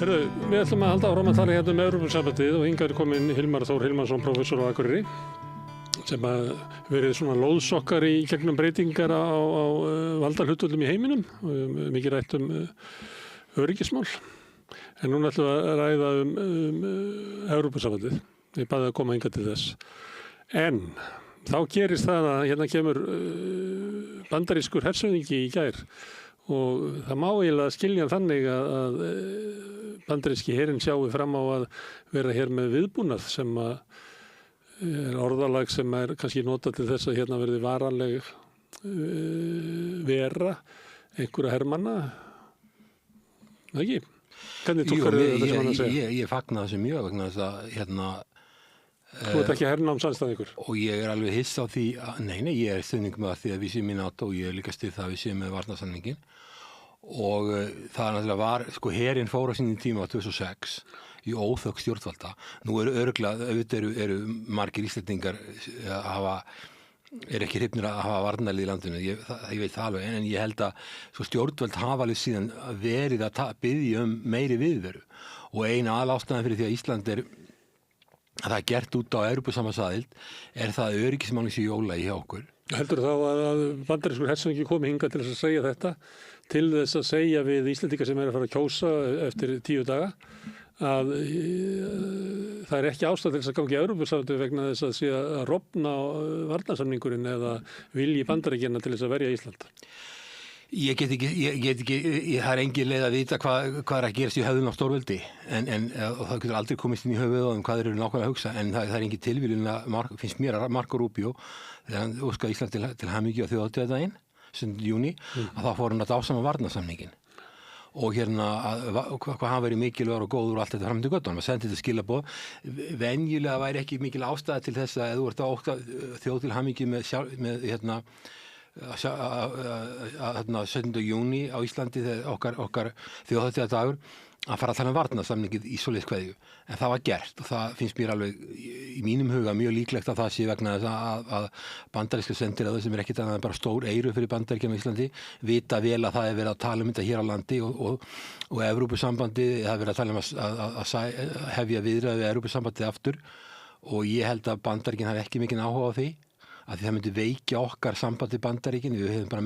Herðu, við ætlum að halda áfram að tala hérna Evrópusambandið og hingað kominn Hilmar Þór Hilmarsson, prófessor á Akureyri, sem að verið svona lóðsokkar í gegnum breytingar á valdahlutföllum í heiminum, mikið rætt öryggismál. En núna ætlum við að ræða Evrópusambandið. Ég baði að koma hingað til þess. En þá gerist það að hérna kemur bandarískur hershöfðingi í gær og það má eiginlega skilja þannig að bandaríski herinn sjáu fram á að vera hér með viðbúnað sem að er orðalag sem er kannski notað til þess að hérna verði varanleg vera einhverja hermanna. Það ekki? Hvernig tókar þetta sem hann að segja? Ég fagna þessu mjög vegna þess að hérna Þú ert ekki hernámsandstæðingur? Og ég alveg hissa á því að, nei, ég stuðning með því að við séum í NATO og ég líka stuð það að við séum með varnarsamninginn. Og það náttúrulega var, herinn fór á sínum tíma á 2006 í óþökk stjórnvalda. Nú eru margir Íslendingar ekki hrifnir að hafa varnarlið í landinu, ég veit það alveg, en ég held að stjórnvald hafa alveg síðan verið að biðja meiri viðveru. Og eina aðalástæðan fyrir því að Ísland að það gert út á Evrópusambandsaðild það öryggismálin sé í ólagi hjá okkur. Heldur þá að bandarískur hershöfðingi komi hingað til þess að segja þetta, til þess að segja við Íslendingar sem að fara að kjósa eftir 10 daga að það ekki ástæða til þess að gangi í Evrópusambandið vegna þess að sé að rofna varnarsamningurinn eða vilji Bandaríkjanna til þess að verja Ísland? Ég get ekki, það engin leið að vita hvað að gerast í höfðun á stórveldi og það getur aldrei komist inn í höfuð og hvað eru nákvæmlega að hugsa, en það engin tilviljun að finnst mér að Marco Rubio þegar hann óskaði Ísland til hamingju á þjóðhátíðardaginn 7. júní að þá fór hann að dásama varnarsamninginn og hérna hvað hann verið mikilvægur og góður og allt þetta fram til göttunum, að senda þetta skilaboð. Venjulega væri ekki mikil ástæða til þess að þú ert að óska þjóð til hamingju með 7. júní á Íslandi þegar okkar þjóðhátíðardagur að fara að tala varnarsamningið í svoleiðis kveðju. En það var gert og það finnst mér alveg í mínum huga mjög líklegt að það sé vegna þess að bandaríska sendiráðið sem ekkert annað en bara stór eyru fyrir Bandaríkjana á Íslandi vita vel að það verið að tala þetta hér á landi og Evrópusambandið verið að tala að hefja viðræði við Evrópusambandið aftur og ég held að Bandaríkin hafi ekki mikinn áhuga á því að því það myndi veikja okkar sambandi Bandaríkin, við höfum bara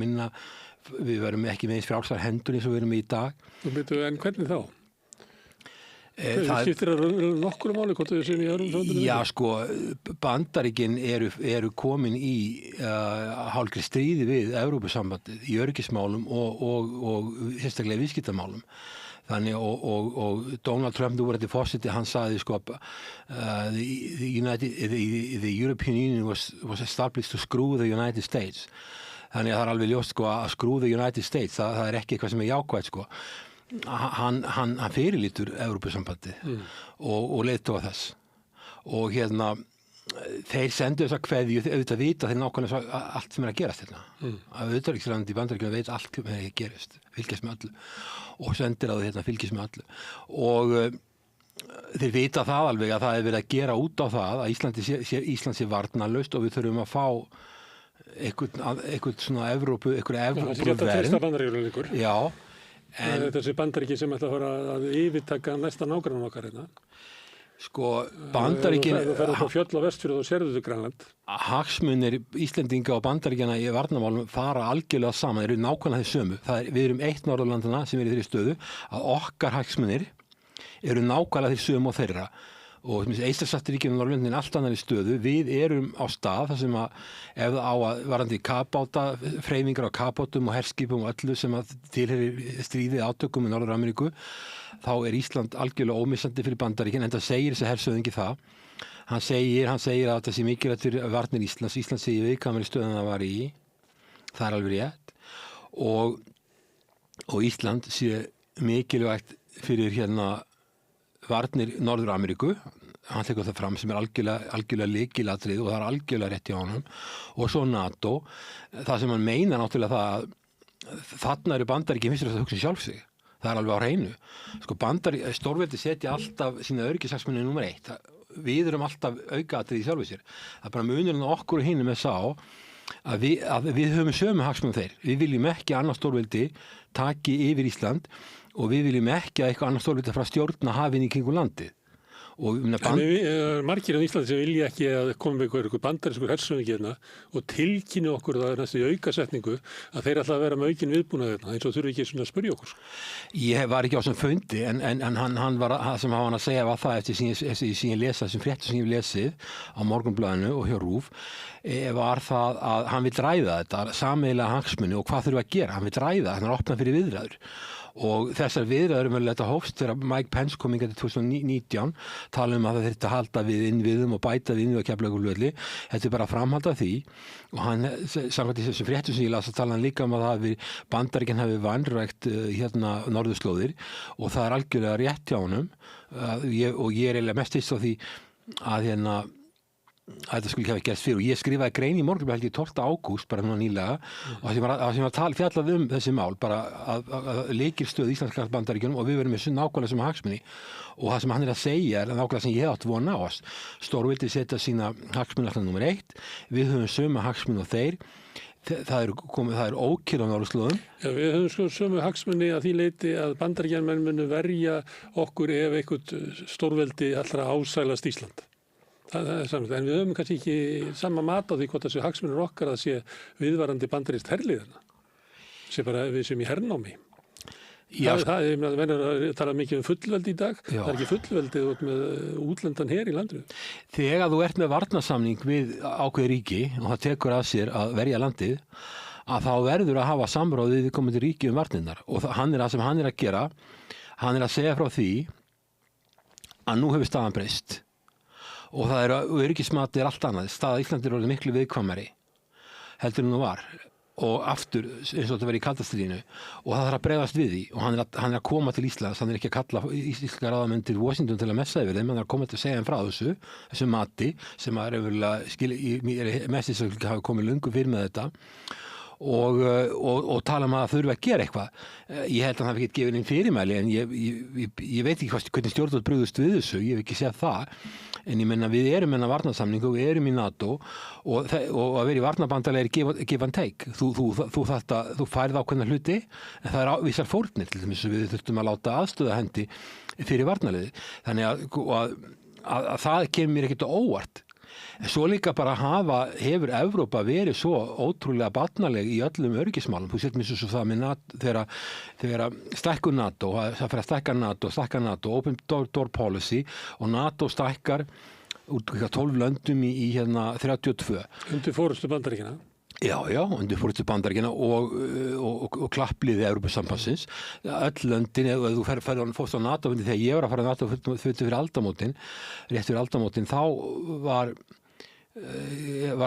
við verum ekki með eins frjálsar hendur eins og við erum í dag. En hvernig þá? Það skiptir nokkru máli hvort við séum í Evrópusambandinu? Já, Bandaríkin eru komin í hálfgerð stríði við Evrópusambandið í öryggismálum og sérstaklega viðskiptamálum. Þannig og Donald Trump núverandi forseti, hann sagði the European Union was established to screw the United States. Þannig að það alveg ljóst að screw the United States, það ekki eitthvað sem jákvætt Hann fyrirlítur Evrópusambandið og leiðtoga þess. Og hérna þeir sendu þessa kveðju, auðvitað vita þeir nákvæmlega allt sem að gerast hérna. Að utanríkisráðuneytið í Bandaríkjunum veit allt sem að gerist, fylgjast með öllu og sendiráðið hérna fylgjast með öllu. Og þeir vita það alveg að það verið að gera út á það að Ísland sé varnarlaust og við þurfum að fá eitthvað svona Evrópuvernd. Já. Þessi Bandaríki sem ætla að fara að yfirtaka næsta nágrann okkar hérna. Bandaríkin þú ferð upp á fjöll á Vestfjörðu og sérðu Grænland. Hagsmunir Íslendinga og Bandaríkjana í varnarmálum fara algjörlega saman, eru nákvæmlega þeir sömu. Við erum eitt Norðurlandana sem er í þeirri stöðu að okkar hagsmunir eru nákvæmlega þeir sömu og þeirra. Og Eystrasaltsríkin og Norðurlöndin allt annarri stöðu. Við erum á stað þar sem að ef á að varandi kafbáta, hreyfingar á kafbátum og herskipum og öllu sem að tilheyrir stríðið átökum í Norður-Ameríku, þá er Ísland algjörlega ómissandi fyrir Bandaríkin, en það segir þessi hershöfðingi það. Hann segir að það sé mikilvægt fyrir varnir Íslands. Ísland sé í viðkvæmari stöðu en það var í. Það er alveg rétt. Og Ísland sé mikilvægt fyrir hérna varnir Norður-Ameríku, hann tekur það fram sem er algjörlega lykilatriði og það er algjörlega rétt hjá honum, og svo NATO. Það sem hann meina náttúrulega það að þarna eru Bandaríkin fyrst að hugsa sjálf sig. Það er alveg á hreinu. Stórveldi setja alltaf sína öryggishagsmuni númer 1. Við erum alltaf aukaatriði í sjálfu sér. Það er bara munurinn á okkur og hinum með sá að við höfum sömu hagsmunum þeir. Við viljum ekki að annað stórveldi taki yfir Ísland og við viljum ekki að eitthvað annað stórveldi frá stjórna hafinn í kringum landið. Og margir á Íslandi sem vilja ekki að koma með eitthvað bandarískur hersöfningi hérna og tilkynni okkur það næstu í aukasetningu að þeir ætla að vera með aukin viðbúnað hérna eins og þurfi ekki svona að spyrja okkur. Ég var ekki á sem fundi en hann var það sem hann að segja var það eftir sem ég lesa þessum fréttum sem ég hef lesið á Morgunblaðinu og hjá RÚV var það að hann vill ræða þetta sameiginlega hagsmuni og hvað þurfa að gera. Hann vill ræða, hann er opnað fyrir viðræður. Og þessar viðræður þetta hófst þegar Mike Pence kom hingað til 2019 tala að það þyrfti að halda við innviðum og bæta við innviðu á Keflavíkurflugvelli. Þetta bara framhald af því og hann samkvæmt í þessum fréttum sem ég las að tala hann líka að það Bandaríkin hafi vanrækt norðurslóðir og það er algjörlega rétt hjá honum og ég er eiginlega mest hissa á því að að þetta skulle hafa gerst fyrir og ég skrifaði grein í Morgunblaðinu 12. ágúst bara núna nýlega og það sem var fjallað þessi mál bara að lykilstöð Íslenska Bandaríkjunum og við verum með nákvæmlega sem hagsmuni og það sem hann að segja er nákvæmlega sem ég átt von á stórveldi setja sína hagsmuni alltaf nummer 1 við höfum sömu hagsmuni og þeir það er ókyrrð á norðurslóðum. Já, við höfum sömu hagsmuni að því leyti að Bandaríkjamenn munu verja okkur ef eitthvað stórveldi allra ásælast Ísland. Það er saman, en við höfum kannski ekki sama mat á því hvort þessi hagsmunir okkar að sé viðvarandi bandarískt herliðina. Sé bara við sem í hernámi. Ég meina að tala mikið fullveldi í dag. Já. Það er ekki fullveldið út með útlendan her í landinu. Þegar þú ert með varnarsamning við ákveði ríki og það tekur að sér að verja landið, að þá verður að hafa samráð við komandi ríki varnirnar. Og það sem hann er að gera, hann er að segja frá því að nú hefur staðan breyst. Og það öryggismatið allt annað. Staða Íslandi orðið miklu viðkvæmari heldur en nú var og aftur eins og þetta verið í kalda stríðinu og það þarf að bregðast við því og hann er að koma til Íslands, hann er ekki að kalla íslenska ráðamenn til Washington til að messa yfir þeim, hann er að koma til að segja þeim frá þessu mati sem að er mest þess að hafa komið löngu fyrir með þetta og tala að þurfa að gera eitthvað. Ég held að það hafi ekki gefið inn fyrirmæli en ég veit ekki hvernig stjórnvöld brugðust við þessu, ég hef ekki séð það en ég menna við erum með varnarsamningu, við erum í NATO og að vera í varnarbandalegi er give and take. Þú færð ákveðna hluti en það er vissar fórnir til þess að við þurftum að láta aðstöða hendi fyrir varnarliði. Þannig að það kemur mér ekkert á óvart. En svo líka bara hefur Evrópa verið svo ótrúlega barnaleg í öllum öryggismálum. Þú sétt mér svo það með þegar stækkun NATO, það fyrir að stækka NATO, Open Door Policy og NATO stækkar úr 12 löndum í 32. Undir forystu Bandaríkjanna. Já, undir forystu Bandaríkjanna og klappliði Evrópusambandsins. Öll löndin, ef þú fórst á NATO-fundi þegar ég var að fara á NATO-fundi fyrir aldamótin, rétt fyrir aldamótin, þá var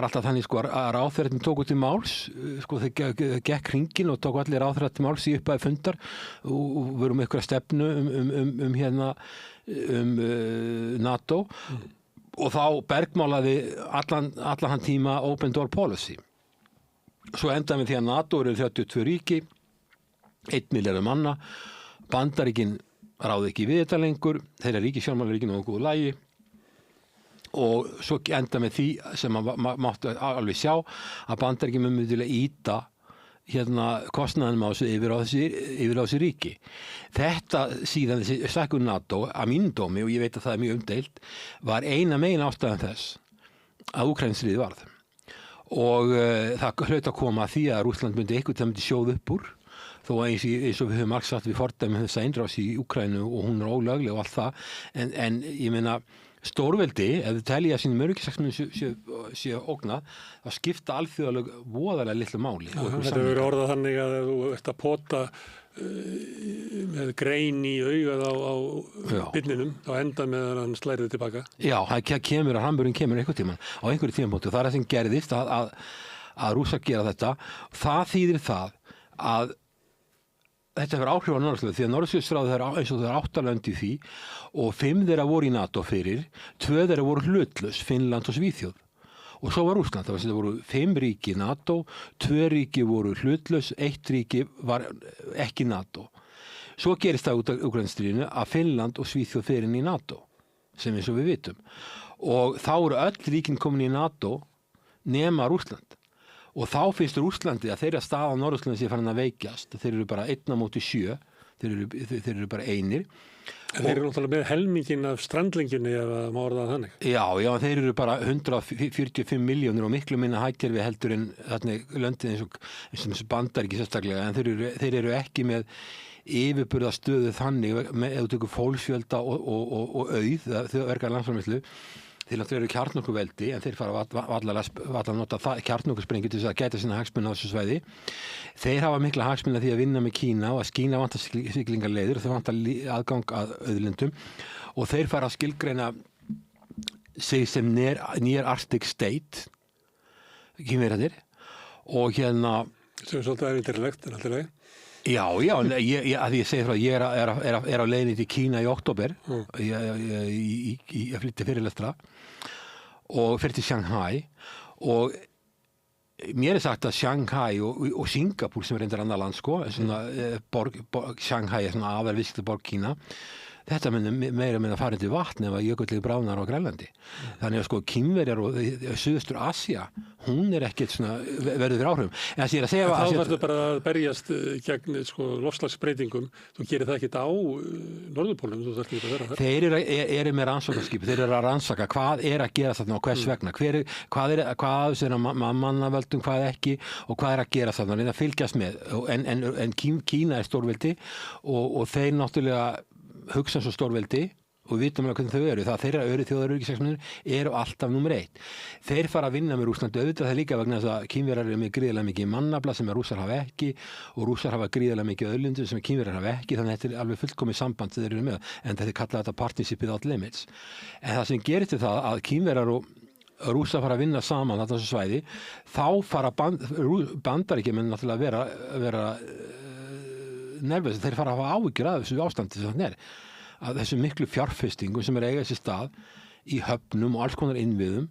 alltaf þannig að ráðherrarnir tóku til máls þeir gekk hringinn og tóku allir ráðherrar til máls í upphæði fundar og voru með einhverja stefnu um NATO og þá bergmálaði allan hann tíma Open Door Policy. Svo endaði með því að NATO eru 32 ríki 1 milljarður manna Bandaríkin ráði ekki við þetta lengur þeirra ríkisfjármálaríkin og góðu lagi og svo enda með því sem maður mátti alveg sjá að Bandaríkin myndu íta kostnaðinum á þessu yfir á þessi ríki. Þetta síðan þessi stækkun NATO að mínum dómi og ég veit að það er mjög umdeilt var eina megin ástæðan þess að Úkraínustríðið varð og það hlaut að koma að því að Rússland myndi sjóða upp úr þó eins og við höfum margt sagt við fordæmum þessa innrás í Úkraínu og hún er ólögleg og allt það en ég meina stórveldi, ef þið telja að sínum öryggishagsmunum séu ógnað, þá skipta alþjóðalög voðalega litlu máli. Þetta verður orðað þannig að þú ert að pota með grein í augað á byrninum, þá enda með að hann slærið tilbaka. Já, hamburinn kemur einhvern tímann á einhverju tímapunkti og það er það sem gerðist að Rússar gera þetta. Það þýðir það að þetta hefur áhrif á Norðurslóðir því að Norðurskautsráðið er eins og það er 8 lönd í því og 5 þeirra voru í NATO fyrir, 2 þeirra voru hlutlaus, Finnland og Svíþjóð. Og svo var Rússland, það voru 5 ríki í NATO, 2 ríki voru hlutlaus, 1 ríki var ekki NATO. Svo gerist það út af Úkraínustríðinu að Finnland og Svíþjóð fer inn í NATO, sem eins og við vitum. Og þá eru öll ríkin komin í NATO nema Rússland. og þá finnst Rússlandi að þeirra staða á Norðurslandi sé farin að veikjast, þeir eru bara 1-7, þeir eru bara einir. En þeir eru náttúrulega með helmingin af strandlengjunni ef að má orða það þannig. Já, þeir eru bara 145 milljónir og miklu minna hagkerfi heldur en þannig löndin eins og Bandaríki sérstaklega, en þeir eru ekki með yfirburðastöðu þannig ef þú tekur fólksfjölda og auð, þau verka landsframleiðslu. Þeir náttúrulega eru kjarnorkuveldi en þeir fara að nota kjarnorkusprengju til þess að gæta sína hagsmuna á þessu svæði. Þeir hafa mikla hagsmuna því að vinna með Kína og að Kína vantar siglingarleiðir og þau vantar aðgang að auðlindum og þeir fara að skilgreina sig sem near Arctic state, Kínverjarnir, og hérna... Sem svolítið ævintýralegt, en alltaf leið. Já, að ég segi frá, ég er á leiðinni til Kína í október, ég flytti fyrirlestra og fyrir til Shanghai og mér er sagt að Shanghai og Singapúr sem er reyndar annað land sko, Shanghai er svona aðalviðskiptaborg Kína, þetta meira að fara til vatn ef að jökullið bráðnar á Grænlandi. Þannig að sko Kínverjar og Suðaustur Asía, hún er ekkert svona verður fyrir áhrifum. En það sé að segja að... Þá verður bara að berjast gegn sko loftslagsbreytingum. Þú gerir það ekkert á Norðurpólnum, þú þarft ekki að vera þar. Þeir eru með rannsóknarskipi, þeir eru að rannsaka hvað er að gera þarna og hvers vegna. Hvað er mannavöldum, hvað ekki og hvað er að gera þarna. Það fylgjast með. En Kína er stórveldi og þeir náttúrulega hugsa svo stórveldi og við vitum alveg hvernig þau eru. Það þeirra þjóðaröryggishagsmunir eru alltaf númer 1. Þeir fara að vinna með Rússlandi auðvitað það líka vegna þess að Kínverjar eru með gríðarlega mikið mannafla sem Rússar hafa ekki og Rússar hafa gríðarlega mikið auðlindir sem Kínverjar hafa ekki, þannig að þetta er alveg fullkomið samband sem þeir eru með, en þeir kalla þetta partnership without limits. En það sem gerist er það að Kínverjar og Rússar fara að vinna saman þetta þessu svæði, þá fara Bandaríkjamenn náttúrulega að vera nervös, þeir fara að hafa áhyggjur af þessu ástandi sem það að þessu miklu fjárfestingu sem er eiga sér stað í höfnum og alls konar innviðum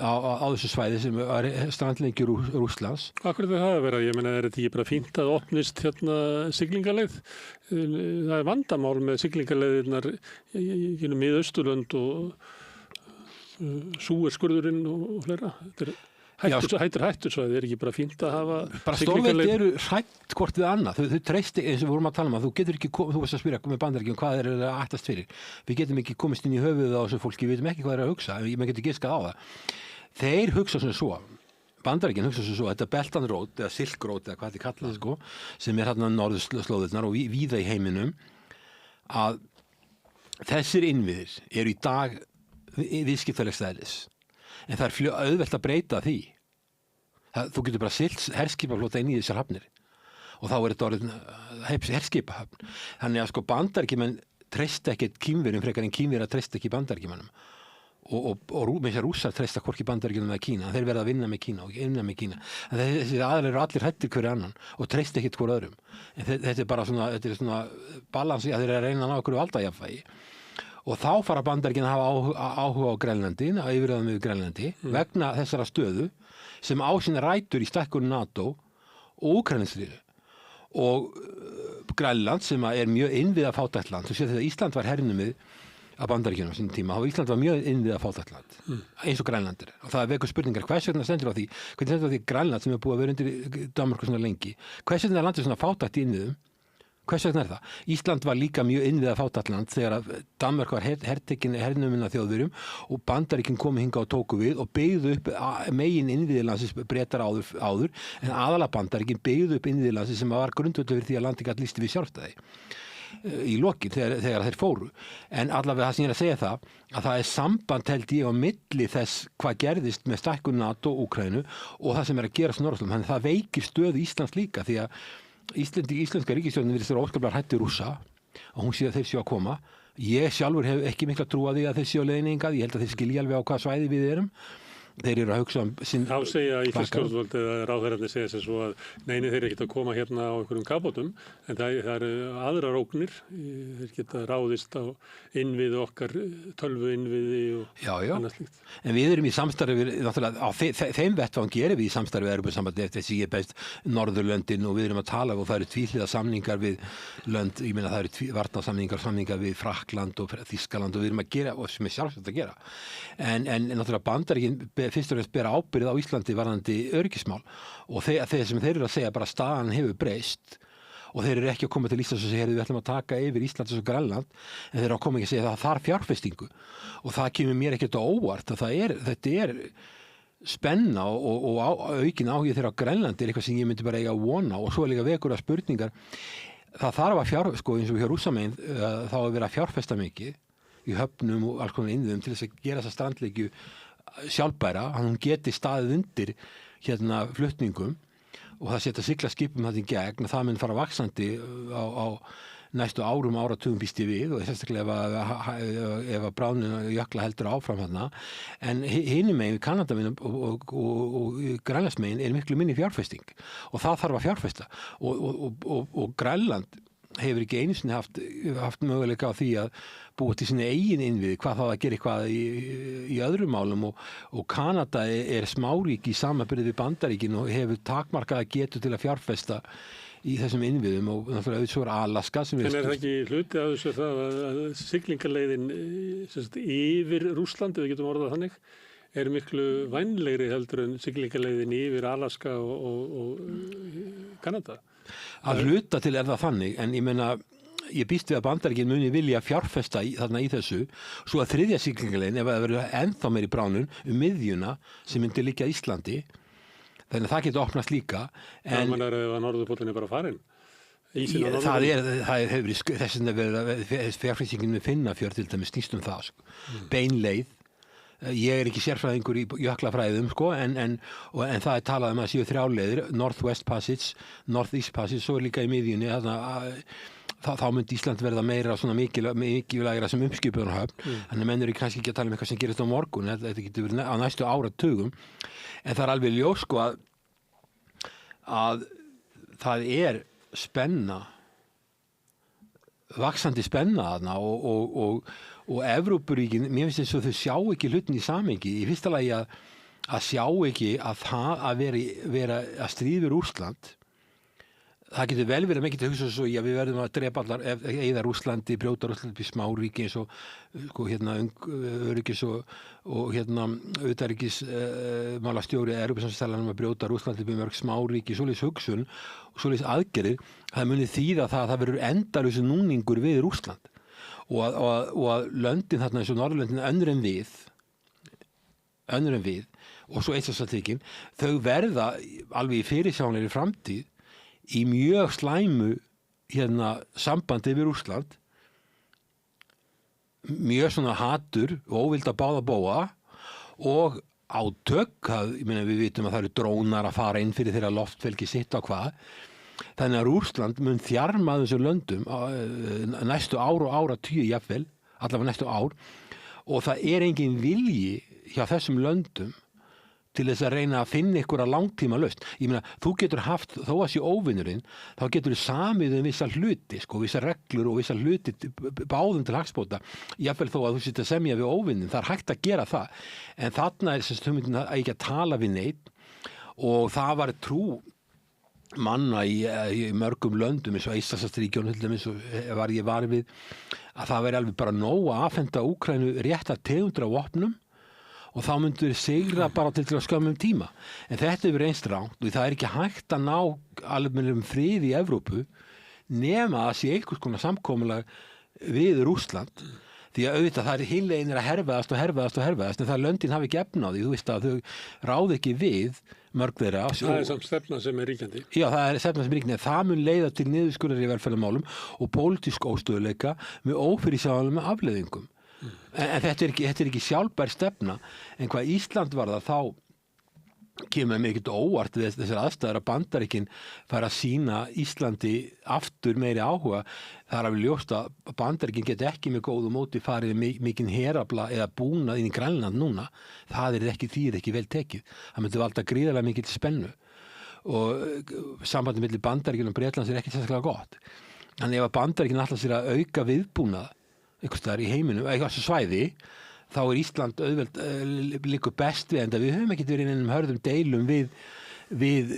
á þessu svæði sem er strandlengi Rússlands. Akkur er það að vera? Ég meina, er þetta ekki bara fínt að opnist hérna siglingaleið? Það er vandamál með siglingaleiðirnar í Miðausturlönd og Súesskurðurinn og fleira. Þetta er hættusvæði, er ekki bara fínt að hafa bara stórveldi eru hrætt hvort við annað, þau treysti eins og við vorum að tala um að þú getur ekki þú varst að spyrja með Bandaríkjum hvað er að ættast fyrir, við getum ekki komist inn í höfuðið á þessu fólki, við veitum ekki hvað er að hugsa, maður getur giskað á það. Þeir hugsa svona svo, Bandaríkjum hugsa svona svo, þetta Belt and Road eða Silk Road eða hvað þetta kallað sko, sem er hérna norðurslóðirnar og víða í heiminum, að þessir innviðir eru í dag viðskiptalegs eðlis. En það er auðvelt að breyta því. Þú getur bara siglt herskipaflota inn í þessar hafnir og þá er þetta orðið herskipahöfn. Þannig að sko Bandaríkjamenn treysta ekkert Kínverjum frekar en Kínverjar treysta ekki Bandaríkjamönnum. Og með þess að Rússar treysta hvorki Bandaríkjunum eða Kína. Þeir verða að vinna með Kína og vinna með Kína. En þessi aðalir eru allir hættir hverju annan og treysta ekkert hvort öðrum. En þetta er bara svona balansi að þeir eru að reyna að ná okkur valdajafnvægi. Og þá fara Bandaríkin að hafa áhuga á Grænlandi, að yfirráða með Grænlandi, vegna þessara stöðu sem á sína rætur í stækkun NATO og Úkraínustríðu. Og Grænland sem er mjög innviða fátækt land, þú séð þegar Ísland var hernumið af Bandaríkjunum á sínum tíma, þá Ísland var mjög innviða fátækt land, eins og Grænlandir. Og það vekur spurningar, hvers vegna stendur á því, hvernig stendur á því Grænland sem er búið að vera undir Danmörku svona lengi, hvers vegna er landið svona fátækt í innviðum? Hvers vegna er það? Ísland var líka mjög innviða fátækland þegar að Danmörk var hertekin hernuminn af Þjóðverjum og Bandaríkin komu hingað og tóku við og byggðu upp megin innviðilandsins Bretar áður en aðalega Bandaríkin byggðu upp innviðilandsins sem var grundvöllur fyrir því að landi gat lýsti við sjálfstæði í lokin þegar þeir fóru. En allavega það sem ég er að segja að það er samband held ég á milli þess hvað gerðist með stækkun NATO og Úkraínu og það sem er að gerast Norðurslóðum. Þannig það veikir stöðu Íslands líka því að íslenska ríkisstjórnin virðist vera óskaplega hrædd við Rússa og hún sé að þeir séu að koma. Ég sjálfur hef ekki mikla trú á því að þeir séu á leiðinni hingað. Ég held að þeir skilji alveg á hvað svæði við erum. Þeir eru að hugsa sinn... Þá segja í fyrststjórnvöld eða ráðherrarnir segja sem svo að neini þeir eru ekkert að koma hérna á einhverjum kafbátum en það eru aðrar ógnir. Þeir geta ráðist á innviði okkar, tölvu innviði og annað slíkt. En við erum í samstarfi, náttúrulega á þeim vettvangi erum við í samstarfi við Evrópusambandið eftir þessi ég best Norðurlöndin og við erum að tala og það eru tvíhliða samningar við lönd, ég meina það eru varnarsamningar við Frakkland og Þýskaland og við erum að gera og sem er sjálfsagt að gera. En náttúrulega Bandaríkin fyrst og fremst bera ábyrgð á Íslandi varðandi öryggismál og þeir sem þeir eru að segja bara staðan hefur breyst og þeir eru ekki að koma til Íslands og segja við ætlum að taka yfir Íslands og Grænland en þeir eru að koma ekki að segja það þarf fjárfestingu og það kemur mér ekkert á óvart að þetta er spenna og aukin áhugi þeirra á Grænlandi eitthvað sem ég myndi bara eiga að vona og svo líka vekur að spurningar það þarf að sko eins og hjá Rússamegin þá að vera að fjárfesta mikið í höfnum og alls konar innviðum til þess að gera þessa strandleikju sjálfbæra hann geti staðið undir flutningum og það setja siglaskipum þetta í gegn og það mun fara vaxandi á næstu áratugum býst ég við og sérstaklega ef að bráðnun jökla heldur áfram þarna en hinum megin við Kanadamegin og Grænlandsmegin er miklu minni fjárfesting og það þarf að fjárfesta og Grænland hefur ekki einu sinni haft möguleika á því að búa til sinni eigin innviði, hvað þá að gera eitthvað í öðrum málum og Kanada er smáríki í samanburði við Bandaríkin og hefur takmarkaða getu til að fjárfesta í þessum innviðum og náttúrulega auðvitað svo er Alaska sem En er það ekki hluti af þessu það að siglingaleiðin yfir Rússlandi, við getum orðað þannig, er miklu vænlegri heldur en siglingaleiðin yfir Alaska og Kanada? Að hluta til er það þannig, en ég meina ég býst við að Bandaríkin muni vilja fjárfesta þarna í þessu, svo að þriðja siglingaleiðin, ef það verður ennþá meiri bránun miðjuna sem myndi liggja Íslandi, þannig að það getur opnast líka. En það er ef að norðurpóllinn er bara farin. Það hefur þess vegna verið fjárfestingin við Finnafjörð til dæmis snýst það, sko. Beinleið. Ég er ekki sérfræðingur í jöklafræðum sko, en það er talað að séu 3 leiðir, Northwest Passage, Northeast Passage, svo er líka í miðjunni, þá myndi Ísland verða meira svona mikilvægra sem uppskipunarhöfn, þannig að menn eru kannski ekki að tala eitthvað sem gerist á morgun, þetta getur verið á næstu áratugum, en það er alveg ljós sko að það er spenna, vaxandi spenna þarna og Evrópuríkin, mér finnst þess að þau sjá ekki hlutin í samhengi. Í fyrsta lagi að sjá ekki að það að vera að stríða við Rússland, það getur vel verið að maður getur hugsað svo í að við verðum að drepa allar eyða Rússlandi, brjóta Rússlandi í smáríki eins og sko öryggis og utanríkis málastjóri Evrópusambandsins að brjóta Rússlandi í mörg smáríki, svoleiðis hugsun og svoleiðis aðgerðir, það muni þýða það verður endalausu núningur við Rússland og að löndin þarna eins og Norðurlöndin önnur en við og svo Eystrasaltsríkin, þau verða alveg í fyrirsjáanlegri framtíð í mjög slæmu sambandi við Rússland, mjög svona hatur og óvild að báða bóa og átök, ég meina við vitum að það eru drónar að fara inn fyrir þeirra loftfelgi sitt á hvað, þannig að Rússland mun þjarma þessum löndum næstu ár og áratugi jafnvel, allavega næstu ár og það er engin vilji hjá þessum löndum til þess að reyna að finna ykkur að langtíma lausn. Ég meina, þú getur haft, þó að sé óvinurinn, þá getur þú samið vissa hluti, sko, vissa reglur og vissa hluti báðum til hagsbóta, jafnvel þó að þú sitt að semja við óvinnin, það er hægt að gera það. En þarna er þess hugmyndin að ekki að tala við neitt og það var trú manna í mörgum löndum eins og Eystrasaltsríkjunum til dæmis og var ég var við að það væri alveg bara nóg að afhenda Úkraínu rétta tegundir af vopnum og þá myndur sigra bara til að skömmum tíma. En þetta hefur reynst rangt og það er ekki hægt að ná alveg frið í Evrópu nema að sé einhvers konar samkomulag við Rússland. Því að auðvitað það er hinlegin að herfaðast en það löndin hafi ekki efna á því, þú veist að þau ráð ekki við mörg þeirra. Það er samt stefna sem er ríkjandi. Já, það er stefna sem er ríkjandi. Það mun leiða til niðurskurðar í velferðarmálum og pólitísk óstöðuleika með ófyrirsjáanlegum afleiðingum. En þetta er ekki sjálfbær stefna, en hvað Ísland var það þá kemur mikið óvart við þessar aðstæður að Bandaríkin fara að sýna Íslandi aftur meiri áhuga. Það er alveg ljóst að Bandaríkin geti ekki með góðu móti farið mikinn herafla eða búnað inn í Grænland núna. Það er ekki vel tekið. Það myndi valda gríðarlega mikil spennu og sambandið milli Bandaríkin og Bretlands er ekki sérstaklega gott. Þannig ef að Bandaríkin ætlar sér að auka viðbúnað einhvers staðar í heiminum, eitthvað svæði, þá er Ísland liggur best við, en við höfum ekki verið innum hörðum deilum við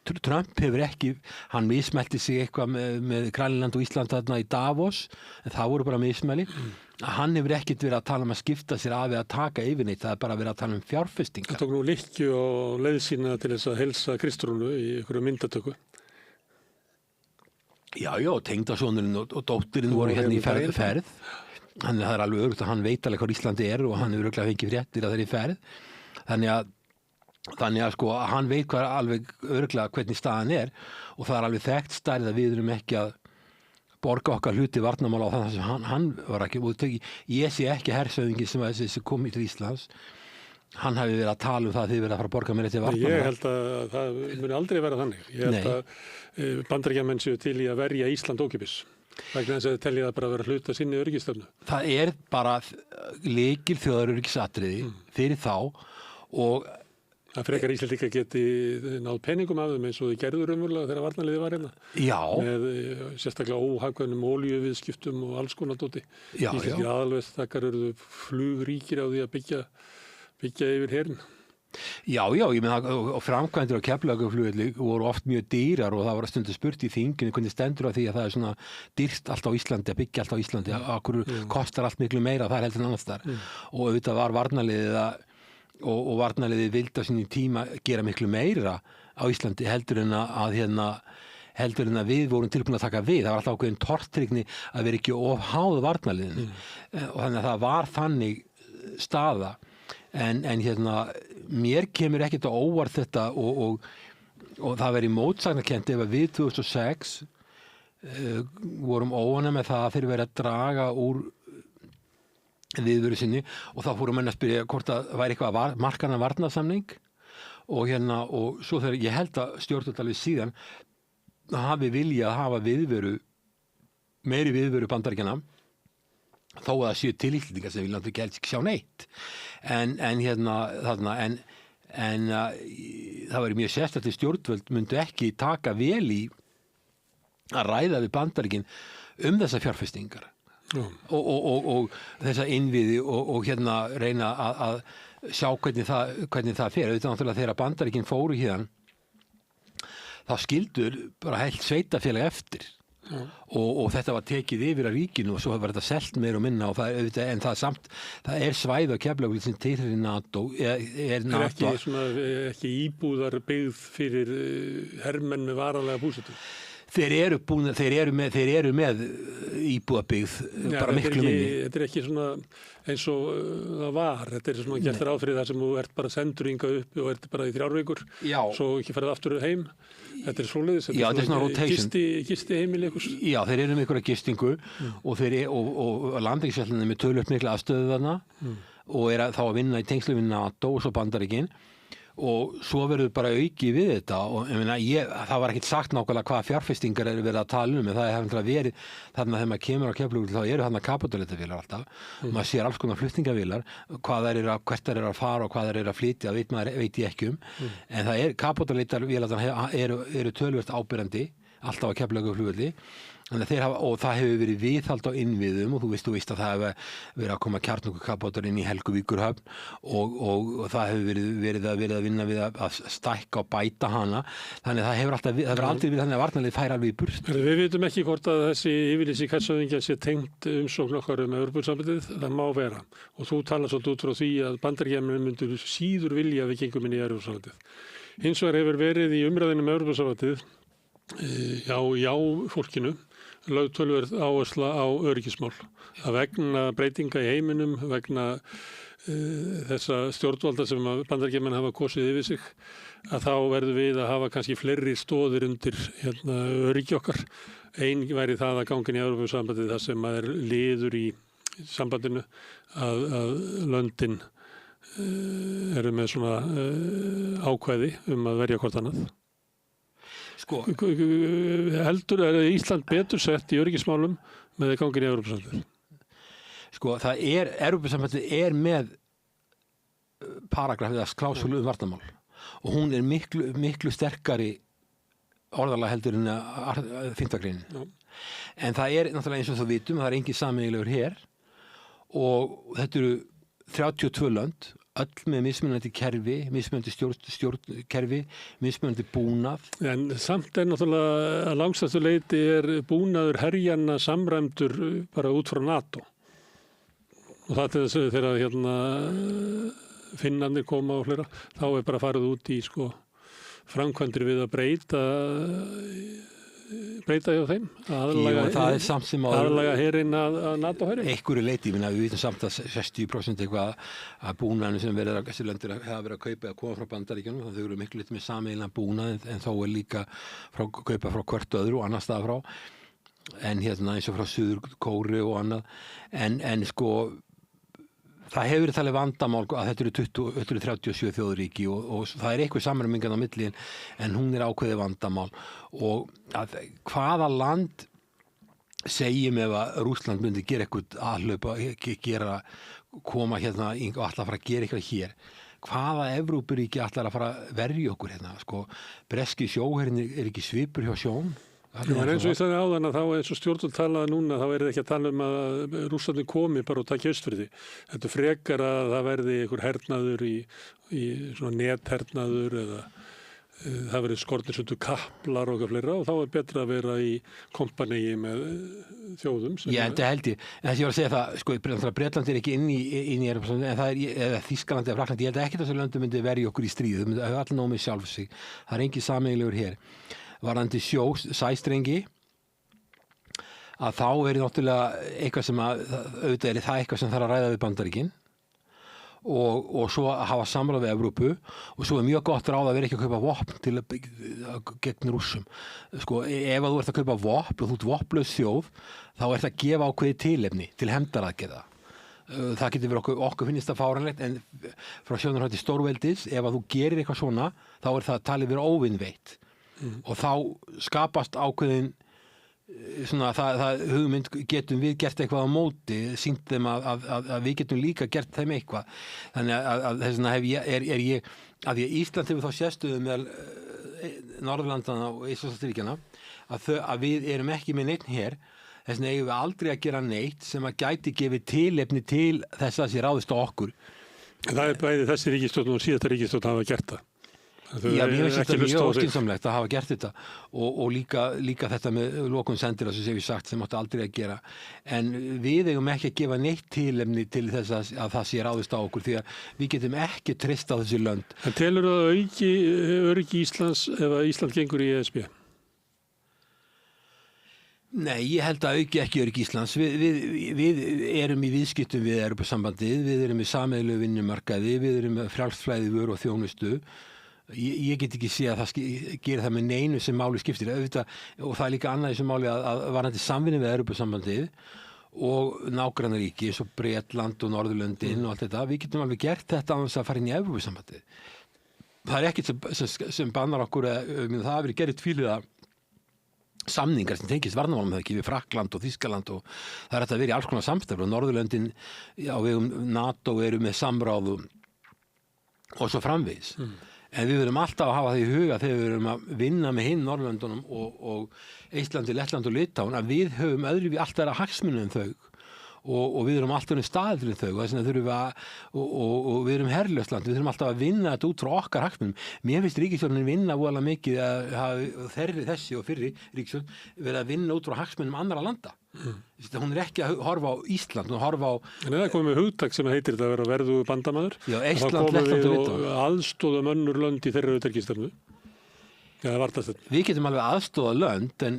Trump hefur ekki, hann mismælti sig eitthvað með Grænland og Ísland þarna í Davos, en það voru bara mismæli. Hann hefur ekkert verið að tala um að skipta sér af við að taka yfirneitt, það er bara verið að tala um fjárfestingar. Það tók nú lykkju og leið sína til þess að helsa Kristrúnu í einhverju myndatöku. Já, tengdasonurinn og dóttirinn voru hérna í ferð. Þannig að það er alveg örugt að hann veit alveg hvað Íslandi er og hann hefur örugglega fengið fréttir að það er í ferð. Þannig að sko, hann veit hvað alveg örugglega hvernig staðan er og það er alveg þekkt stærð að við erum ekki að borga okkar hluti varnarmála á það sem hann var ekki. Ég sé ekki hersöðingi sem kom til Íslands. Hann hafi verið að tala um það að þið verið að fara að borga mér eftir varnarmála. Ég held að það muni aldrei vera þannig. Ég held að Bandaríkjamenn séu til í að verja Ísland ókeypis. Vegna þess að telja það bara að vera hluta sinni öryggisstefnu. Það er bara lykil þjóðaröryggisatriði fyrir þá og að frekar Íslendingar geti náð peningum af þeim eins og þið gerður umverulega þegar varnarliðið var hérna. Já. Með sérstaklega óhagkvæmum olíuviðskiptum og alls konar dóti. Íslenskir aðalveðstakar eruðu flugríkir á því að byggja yfir herinn. Já, ég meina og framkvæmdir á Keflavíkurflugvelli voru oft mjög dýrar og það var stundu spurt í þinginu hvernig stendur á því að það er svona dýrt allt á Íslandi, að byggja allt á Íslandi, okkur kostar allt miklu meira, það er heldur en annars þar. Og auðvitað var varnarliðið og varnarliðið vildi á sínum tíma gera miklu meira á Íslandi heldur en að við vorum tilbúin að taka við. Það var alltaf ákveðin tortryggni að vera ekki of háð varnarliðinu og þannig að það var þannig staða en mér kemur ekkert á óvart þetta og það verið mótsagnarkennt ef að við 2006 vorum óánægðir með það að þeir verið að draga úr viðveru sinni og þá fórum menn að spyrja hvort það væri eitthvað markaðan varnarsamning og svo þegar ég held að stjórnvöld alveg síðan hafi viljað að hafa meiri viðveru Bandaríkjanna þó að það séu til Íslendingar sem vilja náttúrulega ekki sjá neitt en það væri mjög sérstakt að stjórnvöld myndu ekki taka vel í að ræða við Bandaríkin þessar fjárfestingar og þessa innviði og reyna að sjá hvernig það fer. Auðvitað náttúrulega þegar Bandaríkin fóru hérna þá skildur bara heilt sveitafélag eftir og þetta var tekið yfir að ríkinu og svo var þetta selt meira og minna og það er svæði á Keflavík sem tilheyrir NATO. NATO ekki íbúðar byggð fyrir hermenn með varanlega búsetu. Þeir eru með íbúðabyggð bara miklu minni. Þetta er ekki svona eins og það var. Þetta er svona gert ráð fyrir það sem þú ert bara sendur hingað upp og ert bara í 3 vikur. Svo ekki farið aftur heim. Þetta er svoleiðis. Þetta er svona rotation. Gisti heimil einhvers. Já, þeir eru með einhverja gistingu og landhelgisgæslan er með töluvert mikla aðstöðu þarna og er þá að vinna í tengslum við NATO og svo Bandaríkin. Og svo verður bara auki við þetta og það var ekkert sagt nákvæmlega hvaða fjárfestingar eru verið að tala um en það hefur verið þarna þegar maður kemur á Keflavík þá eru þarna kapítulavélar alltaf maður sér alls konar flutningavélar hvert þær eru að fara og hvað þær eru að flytja veit ég ekki en það er kapítulavélar eru töluvert ábyrjandi alltaf á Keflavíkurflugvelli og það hefur verið viðhald á innviðum og þú veist að það hefur verið að koma kjarnorkukafbátar inn í Helguvíkurhöfn og það hefur verið að vinna við að stækka og bæta hana þannig að það hefur aldrei verið þannig að varnarlið færa alveg í burt. Við vitum ekki hvort að þessi yfirlýsing hersöðingja sé tengt umsókn okkar með Evrópusambandið, það má vera og þú talar svolítið út frá því að Bandaríkjamenn myndu síður vilja að við gengum inn í Evrópusambandið. Hins vegar hefur verið í umræðinu með Evrópusambandið já fólkinu lögð töluvert áhersla á öryggismál að vegna breytinga í heiminum vegna þessa stjórnvalda sem Bandaríkjamenn hafa kosið yfir sig að þá verðum við að hafa kannski fleiri stoðir undir öryggi okkar. Ein væri það að ganga inn í Evrópusambandið þar sem er liður í sambandinu að löndin eru með svona ákvæði að verja hvort annað. Heldur Ísland betur sett í öryggismálum með gangin í Evrópusambandið? Evrópusambandið er með paragraf eða klásúlu varnarmál og hún er miklu sterkari orðalega heldur en að 5. greinin. En það er náttúrulega eins og þú vitum, það er engin sameiginlegur her og þetta eru 32 lönd öll með mismunandi kerfi, mismunandi stjórnkerfi, mismunandi búnað. En samt náttúrulega að langstæstu leyti búnaður herjanna samræmdur bara út frá NATO. Og það til þess þegar Finnarnir koma og fleira, þá bara farið út í framkvæmdir við að breyta hjá þeim, aðlaga herinn að NATO-herinn. Einhverju leyti, við vitum samt að 60% eitthvað að búnaðinu sem þessi löndir hafa verið að kaupa eða koma frá Bandaríkjunum, þau eru miklu litur með sameiginlegan búnað en þó líka kaupa frá hvert öðru og annar stað frá, en eins og frá Suður Kóreu og annað, en það hefur verið talið vandamál að þetta eru 37 þjóðríki og það eitthvað samræmingan á milli en hún ákveðið vandamál og hvaða land segjum ef að Rússland myndi gera eitthvað aðhlaupa, koma og ætla að fara að gera eitthvað hér. Hvaða Evrópuríki ætlar að fara að verja okkur Breski sjóherinn ekki svipur hjá sjón? En eins og ég sagði áðan að þá eins og stjórnvöld talaði núna, þá það ekki að tala að Rússarnir komi bara og taki Austfirði. Þetta frekar að það verði einhver hernaður í svona nethernaður eða það verði skornir svolítið kaplar og eitthvað fleira og þá betra að vera í kompaníi með þjóðum. Já, þetta held ég. En þess að ég var að segja það, Bretland ekki inn í Evrópu, en það eða Þýskaland eða Frakkland, ég held ekki þessu löndum myndi verja okkur í stríð, þau myndi allir nóg með sjálf sig. Það engin sameiginlegur hér. Varðandi sæstrengi að þá náttúrulega eitthvað sem auðvitað það eitthvað sem þarf að ræða við Bandaríkin og svo að hafa samráð við Evrópu og svo mjög gott ráð að vera ekki að kaupa vopn gegn Rússum. Ef þú ert að kaupa vopn og þú ert vopnlaus þjóð þá ert að gefa ákveðið tilefni til hefndaraðgerða. Það getur verið okkur finnst það fáránlegt en frá sjónarhótti stórveldis ef að þú gerir eitthvað svona þá það talið vera óvinveitt. Og þá skapast ákveðin það hugmynd getum við gert eitthvað á móti sýnt þeim að við getum líka gert þeim eitthvað þannig að þess vegna ég að því að Ísland hefur þá sérstöðu með Norðurlandana og Íslandsríkjana að við erum ekki með neitt hér þess vegna eigum við aldrei að gera neitt sem að gæti gefið tilefni til þess að sé ráðist á okkur. Það bæði þessi ríkisstjórn og síðasta ríkisstjórn hafa gert það. Já, mér finnst þetta mjög óskynsamlegt að hafa gert þetta og líka þetta með lokun sendiráðs sem við sagt sem átti aldrei að gera en við eigum ekki að gefa neitt tilefni til þess að það sé ráðist á okkur því að við getum ekki treyst á þessi lönd. En telur það auki öryggi Íslands ef að Ísland gengur í ESB? Nei, ég held að auki ekki öryggi Íslands. Við erum í viðskiptum við Evrópusambandið, við erum í sameiginlegu vinnumarkaði, við erum með frjálst flæði vöru og þjónustu. Ég get ekki sé að það gerir það með neinu sem máli skiptir og það líka annað í þessu máli að varandi samvinnu við Evrópusambandið og nágrannaríki eins og Bretland og Norðurlöndin og allt þetta, við getum alveg gert þetta án þess að fara inn í Evrópusambandið. Það ekkert sem bannar okkur það hafi verið gerðið tvíliða samningar sem tengist varnarmálum við Frakkland og Þýskaland og það þetta verið í alls konar samstarf og Norðurlöndin á vegum NATO eru með samráð og svo framvegis. En við verðum alltaf að hafa það í huga þegar við verðum að vinna með hinn Norðurlöndunum og Íslandi, Lettland og Litáin að við höfum öðru við allt aðra hagsmuni en þau og við erum alltaf unni staðir til þau þess vegna þurfum við og við erum herlaust land, við þurfum alltaf að vinna þetta út frá okkar hagsmunum. Mér finnst ríkisstjórnin vinna voðalega mikið að hafa þessi og fyrri ríkisstjórn verið að vinna út frá hagsmunum annarra landa. Hún ekki að horfa á Ísland, hún horfa á En það komið hugtak sem heitir þetta að vera verðugur bandamaður. Já, Eistland, Lettland og Litáin. Aðstoðum önnur lönd í þeirra utanríkisstefnu. Við getum alveg aðstoða lönd en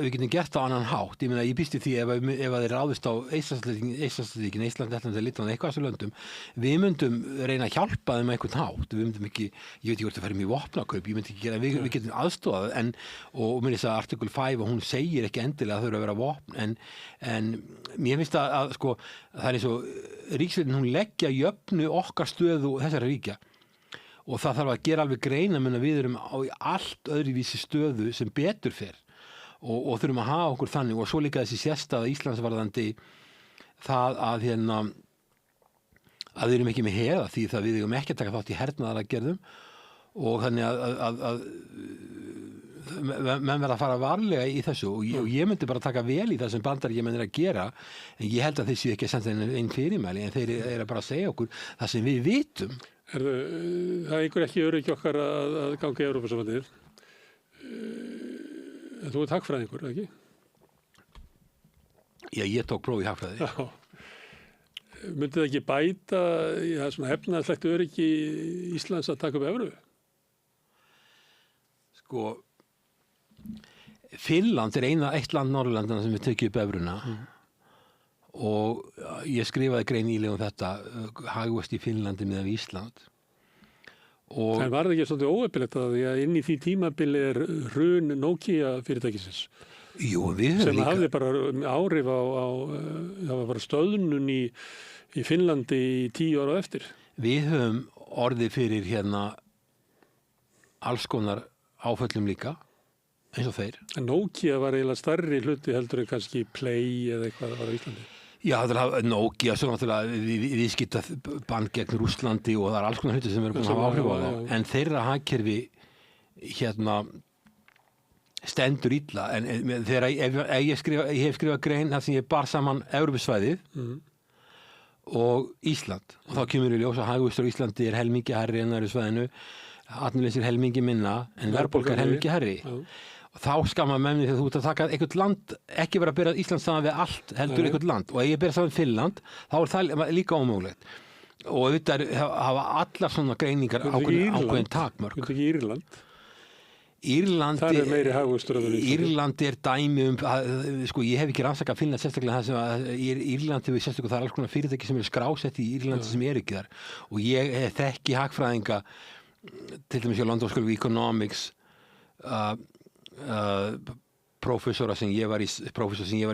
við getum gert á annan hátt. Ég meina, ég býst í því ef það ráðist á Eistlandsríkin, Eistland, Lettland eða Litáin eitthvað þessu löndum, við myndum reyna að hjálpa þeim einhvern hátt. Við myndum ekki, ég veit ekki hvort það færi mjög vopnakaup, ég myndi ekki gera, við getum aðstofað og mér þess að artikul 5 og hún segir ekki endilega að þau eru að vera vopn en mér finnst að það eins og ríkisstjórnin hún leggja jöfnu okkar stöðu þessara ríkja. Og það þarf að gera alveg greina menn að við erum á allt öðruvísi stöðu sem betur fer og þurfum að hafa okkur þannig og svo líka þessi sérstaða Íslandsvarðandi það að við erum ekki með herða því það við eigum ekki að taka þátt í hernaðaraðgerðum og þannig að menn verða að fara varlega í þessu og ég myndi bara taka vel í það sem Bandaríkjamenn að gera, en ég held að þeir séu ekki að senda einn fyrirmæli, en þeir eru bara að segja okkur það sem við vitum. Það einhver ekki öryggi okkar að ganga í Evrópusambandið. Þú ert hagfræðingur, ekki? Já, ég tók próf í hagfræði. Já. Myndi það ekki bæta svona efnahagslegt öryggi Íslands að taka upp evru? Sko, Finnland er eitt land Norðurlandana sem við tekið upp evruna og ég skrifaði grein nýlega þetta, hagvöxt í Finnlandi miðað við Ísland. Það var það ekki svolítið óheppilegt að því að inn í því tímabili hrun Nokia fyrirtækisins. Jú, við höfum sem hafði bara áhrif á það var bara stöðnun í Finnlandi í 10 ára eftir. Við höfum orðið fyrir alls konar áföllum líka, eins og þeir. En Nokia var eiginlega stærri hluti heldur en kannski Play eða eitthvað var á Íslandi. Já, Nokia, svo náttúrulega viðskiptaband gegn Rússlandi og það alls konar hluti sem eru búin að hafa áhrif á það. En þeirra hagkerfi stendur illa. En þegar ég hef skrifað grein þar sem ég bar saman Evrópusvæðið og Ísland. Og þá kemur í ljós að hagvöxtur á Íslandi helmingi hærri en það svæðinu. Atvinnuleysið helmingi minna en verðbólga helmingi hærri. Og þá skammar með mig þegar þú ert að taka eitthvað land, ekki vera að bera Ísland saman við allt heldur eitthvað land. Og ef ég bera saman Finnland, þá það líka ómögulegt. Og þetta hafa allar svona greiningar ákveðin takmörk. Þetta ekki Írland? Það er meiri hagvöxtur af Íslandi. Írland er dæmi sko ég hef ekki rannsakað Finnland sérstaklega það sem að Írland hefur sérstaklega, það er alls konar fyrirtæki sem eru skrásett í Írlandi sem er ekki þar. Og ég þekki hagfræðinga til dæmis hjá London School of Economics prófessor sem ég var í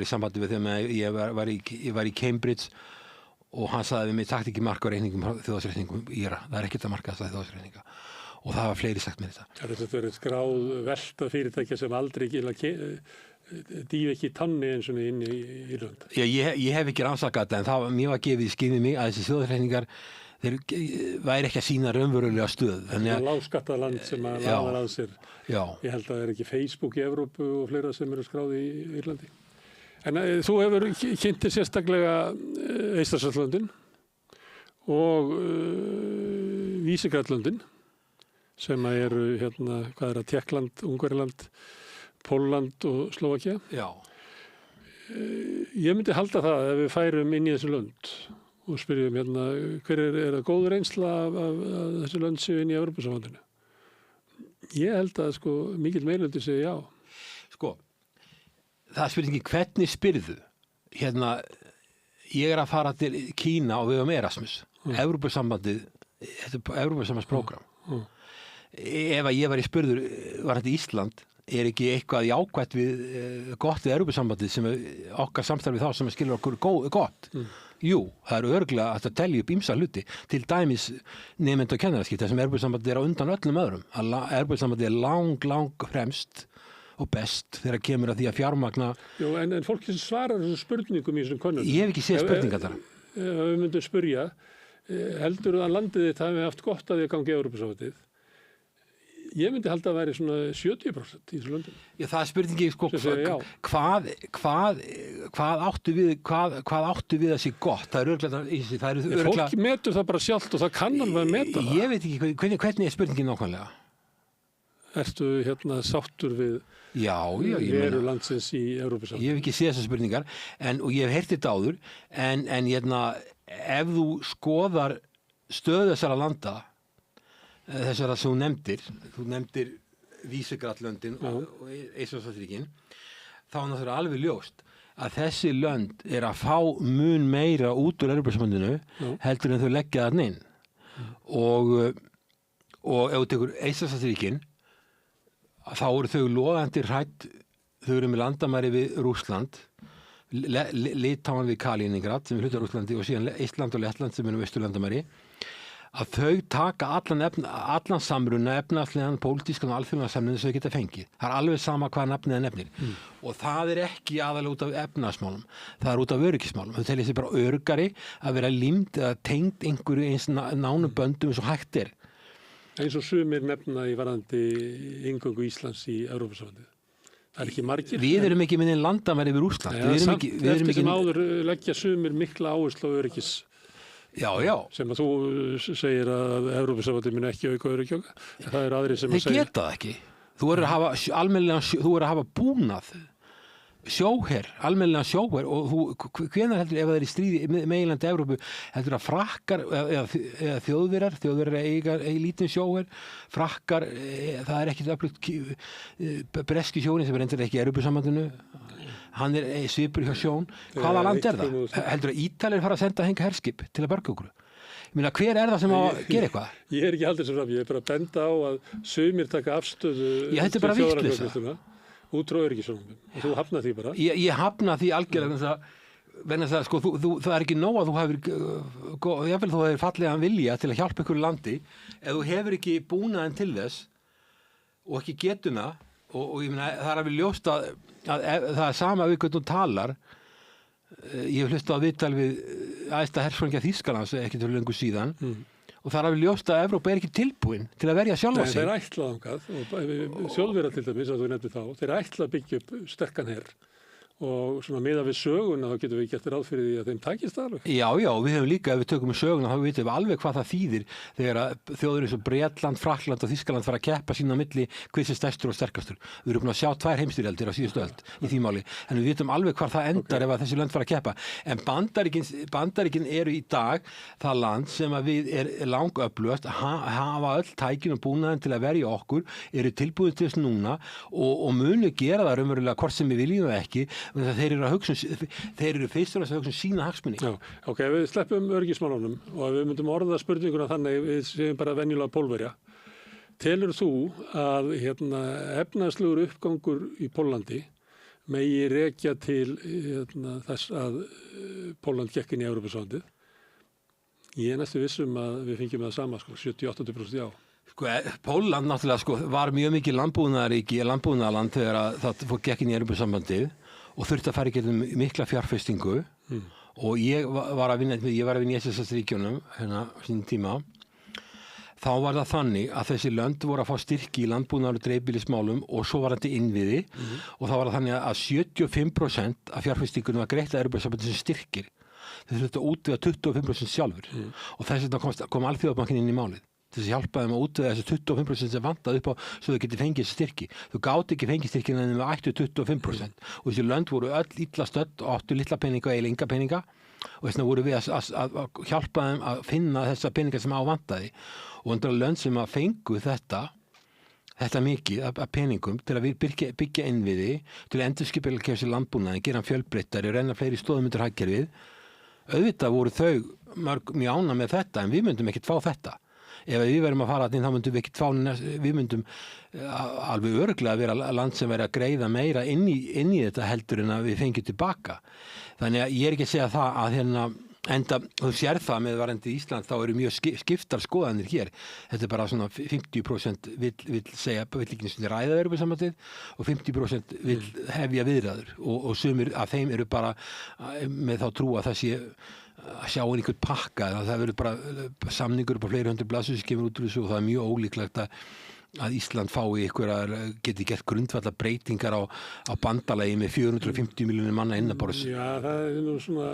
sambandi við þegar ég var í Cambridge og hann sagði við mig takt ekki marka á reikningum þjóðhagsreikningum Íra, það er ekkert að marka þess þjóðhagsreikninga og það var fleiri sagt með þetta. Þetta verið skráð velta fyrirtækja sem aldrei dýf ekki tanni eins og inn í Írland. Ég hef ekki rannsakað þetta en mér var gefið í skynið mig að þessi þjóðhagsreikningar þeir væri ekki að sína raunverulega stöð. Það er lágskattað land sem að laðar að sér. Já. Ég held að það er ekki Facebook í Evrópu og fleira sem eru skráð í Írlandi. En þú hefur kynntið sérstaklega Eystrasaltslöndin og Vísegrænlöndin sem eru hvað er það, Tékkland, Ungverjaland, Pólland og Slóvakía. Já. Ég myndi halda það ef við færum inn í þessu lönd og spyrjum hver er það góð reynsla af þessu lönd séu inn í Evrópusambandinu? Ég held að mikill meirihluti segi já. Það er spurningi hvernig spyrðu? Ég er að fara til Kína og við höfum Erasmus. Evrópusambandið, þetta er Evrópusambandsprógram. Ef að ég var í spurður varðandi Ísland, er ekki eitthvað jákvætt gott við Evrópusambandið sem okkar samstarfið þá sem skilur okkur gott? Jú, það er örugglega að telja upp ýmsa hluti, til dæmis nemenda og kennaraskipta sem Evrópusambandið er á undan öllum öðrum. Evrópusambandið er lang fremst og best þegar kemur að því að fjármagna. Jú, en fólki sem svarar þessum spurningum í þessum könnunum. Ég hef ekki séð spurningar þar. Ef við myndum spyrja, heldur að landið þitt hafi haft gott að því að ganga í Evrópusambandið? Ég myndi halda að það væri svona 70% í þessu löndum. Já, það er spurningi, hvað áttu við að sé gott? Það er örugglega. Fólk metur það bara sjálft og það kann alveg að meta það. Ég veit ekki, hvernig er spurningin nákvæmlega? Ertu sáttur við veru landsins í Evrópusambandinu? Ég hef ekki séð þessar spurningar og ég hef heyrt þetta áður en ef þú skoðar stöðu þessara landa þessara sem þú nefndir Vísegrænlöndin og Eystrasaltsríkin, þá er náttúrulega alveg ljóst að þessi lönd er að fá mun meira út úr Evrópusambandinu heldur en þau leggja þarna inn. Og ef þú tekur Eystrasaltsríkin, þá eru þau logandi hrædd, þau eru með landamæri við Rússland, Litáen við Kaliningrad sem er hluti af Rússlandi og síðan Eistland og Lettland sem eru vesturlandamæri, að þau taka allan samruna, efnahagslegan, pólitískan og alþjóðlegan samruna sem þau geta fengið. Það er alveg sama hvað nafnið er nefnir. Og það er ekki aðalega út af efnahagsmálum. Það er út af öryggismálum. Þau telja sig bara öruggari að vera límd eða tengd einhverju eins nánum böndum eins og hægt er. eins og sumir nefna í varðandi inngöngu Íslands í Evrópusambandið. Það ekki margir. Við erum ekki minni landamæri yfir Rússland. Samt eftir sem áður leggja sumir mikla áherslu á öryggis. Já. Sem að þú segir að Evrópusambandið mun ekki auka öryggi. Það er aðrir sem að segja. Þeir geta það ekki. Þú verður að hafa búnað almennilega sjóher og hvenær heldur ef það er í stríði meginlandi Evrópu heldur að frakkar eða þjóðverjar eiga lítinn sjóher, frakkar það er ekkert öflugt breski sjórin sem er endur ekki í Evrópusambandinu, hann er svipur hjá sjón. Hvaða land er það? Heldur að Ítalir fara að senda henga herskip til að berga okkur? Ég meina, hver er það sem á að gera eitthvað? Ég er ekki haldið sem fram, ég er bara að benda á að sumir taka afstöðu þetta er bara vitleysa. Út frá öryggisjónum. Þú hafna því bara. Ég hafna því algjörlega vegna þess að sko, það er ekki nóg að þú hefur þú hefur fallegan vilja til að hjálpa ykkur landi ef þú hefur ekki búnaðinn til þess og ekki getuna og ég meina það er alveg ljóst að það er sama við hvernig þú talar. Ég hef hlustað á viðtal við æðsta hershöfðingja Þýskalands ekki til lengur síðan og það er alveg ljóst að Evrópa er ekki tilbúin til að verja sjálfa sig. Þeir ætla þangað og Þjóðverjar til dæmis að þú nefnir þá, þeir ætla að byggja upp sterkan her og svona miðað við söguna þá getum við gert ráð fyrir því að þeim takist það alveg. Já, við hefum líka, ef við tökum söguna þá vitum við alveg hvað það þýðir þegar að þjóðir eins og Bretland, Frakkland og Þýskaland fara að keppa sín á milli hver sem stærstur og sterkastur. Við erum búin að sjá 2 heimsstyrjaldir á síðustu öld í því máli, en við vitum alveg hvar það endar ef að þessi lönd fara að keppa. En Bandaríkin eru í dag það land sem að við er langöflugast, hafa öll tækin og búnaðinn til að verja okkur, eru tilbúin til þess núna og munu gera það raunverulega hvort sem við viljum það ekki. Þeir eru fyrst og næst að hugsa sína hagsmuni. Já, ok, við sleppum öryggismálunum og við myndum orða spurninguna þannig við séum bara venjulega Pólverja. Telur þú að efnahagslegur uppgangur í Póllandi megi rekja til þess að Pólland gekk inn í Evrópusambandið? Ég er næstu vissum að við fengjum það sama, 70-80% já. Pólland náttúrulega var mjög mikið landbúnaðarland þegar það gekk inn í Evrópusambandið og þurfti að fara í getum mikla fjárfestingu og ég var að vinna í SS-ríkjunum sín tíma. Þá var það þannig að þessi lönd voru að fá styrki í landbúnaðar og dreifbýlismálum og svo var þetta innviði og þá var það þannig að 75% af fjárfestingunum var greitt að Evrópusambandið sem styrkir. Þeir þurftu að útvega 25% sjálfur og þess vegna kom Alþjóðabankinn inn í málið. Til þess að hjálpa þeim að útvega þessi 25% sem vantaði upp á svo þau geti fengið styrki. Þú gátt ekki fengið styrkina en þau ættu 25% og þessi lönd voru öll illa stödd og áttu litla peninga og eiginlega enga peninga og þess vegna voru við að hjálpa þeim að finna þessa peninga sem ávantaði og undir lönd sem að fengu þetta mikið af peningum til að byggja innviði, til að endurskipuleggja þessi landbúnaði, gera hann fjölbreyttari og renna fleiri stoðum undir hagkerfið. Auðvitað voru þau mjög ánægð með þetta en við myndum ekkert fá þetta. Ef við verðum að fara inn þá myndum við ekkert fá, við myndum alveg örugglega að vera land sem verður að greiða meira inn í þetta heldur en að við fengjum tilbaka. Þannig að ég er ekki að segja það að enda, þú sér það með varandi Ísland, þá eru mjög skiptar skoðanir hér. Þetta er bara svona 50% vill ekki svona ræða Evrópusambandið og 50% vill hefja viðræður og sumir af þeim eru bara með þá trú að það sé að sjá einhvern pakka, það verður bara samningur upp á fleiri hundruð blaðsíður sem kemur út úr þessu og það er mjög ólíklegt að Ísland fái geti gert grundvallar breytingar á bandalagi með 450 milljónir manna innanborðs. Já, það er nú svona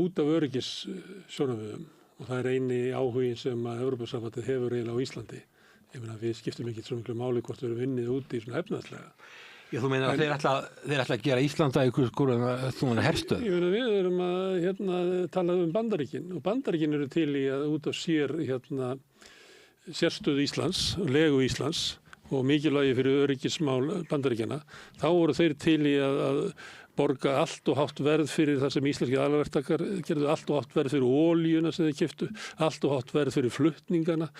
út af öryggissjónarmiðum og það er eini áhugin sem að Evrópusambandið hefur eiginlega á Íslandi. Ég meina við skiptum ekki svo miklu máli hvort við erum vinnið úti í svona efnahagslega. Já, þú meina að þeir ætla að gera Íslanda í svona herstöð? Ég meina við erum að tala Bandaríkin og Bandaríkin eru til í að út af sérstöð Íslands, legu Íslands og mikilvægi fyrir öryggismál Bandaríkjana. Þá voru þeir til í að borga allt og hátt verð fyrir það sem íslenski aðalverktakar gerðu, allt og hátt verð fyrir olíuna sem þeir keyptu, allt og hátt verð fyrir flutningana.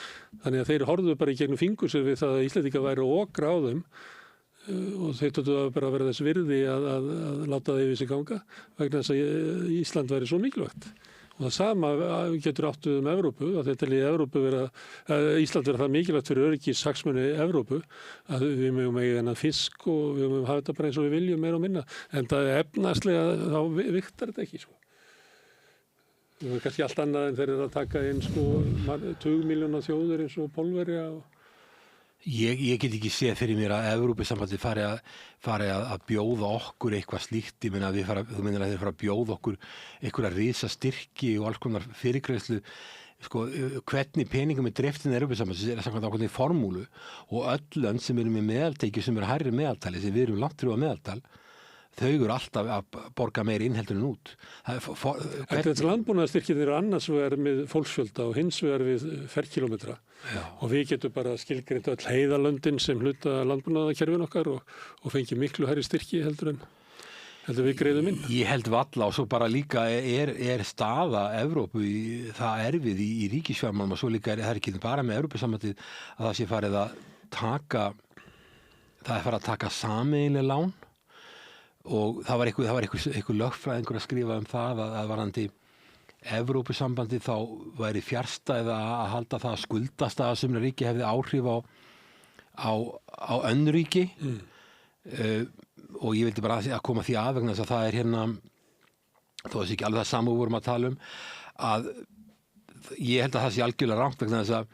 Þannig að þeir horfðu bara í gegnum fingur sér við það að Íslendingar væru að okra á þeim og þeir tóttu að bara vera þess virði að láta það yfir sig ganga vegna þess að Ísland væri svo mikilvægt. Og það sama getur áttu Evrópu, að þetta er Ísland vera það mikilvægt fyrir öryggishagsmuni Evrópu að við megum eiga þennan fisk og við megum hafa þetta bara eins og við viljum meira og minna. En það er efnahagslega þá vigtar þetta ekki. Það er kannski allt annað en þeir eru að taka inn sko 20 miljóna þjóðir eins og Pólverja og Ég get ekki séð fyrir mér að Evrópusambandið fari að bjóða okkur eitthvað slíkt. Ég meina þú meinar að þeir fara að bjóða okkur einhverja risastyrki og alls konar fyrirgreiðslu. Sko, hvernig peningum er driftin Evrópusambandsins er samkvæmt ákveðinni formúlu og öll lönd sem eru með meðaltekjur sem eru hærri meðaltali, sem við erum langt fyrir meðaltal, þau eru alltaf að borga meiri innheldur en út. Þessi landbúnaðarstyrkir eru annars vegar með fólksfjölda og hins vegar við ferkilometra. Og við getum bara skilgreint öll heiðalöndin sem hluta landbúnaðarkerfin okkar og fengi miklu hærri styrki heldur við greiðum inn. Ég held valla og svo bara líka er staða Evrópu það erfið í ríkisfjármálum og svo líka það ekki bara með Evrópusambandið að það sé farið að taka sameiginleg lán. Og það var einhver lögfræðingur að skrifa það að varðandi Evrópusambandi þá væri fjarstæða að halda það að skuldastaða sumra ríki hefði áhrif á önnur ríki og ég vildi bara að koma því að vegna þess að það er hérna þó þessi ekki alveg það sama við vorum að tala að ég held að það sé algjörlega rangt vegna þess að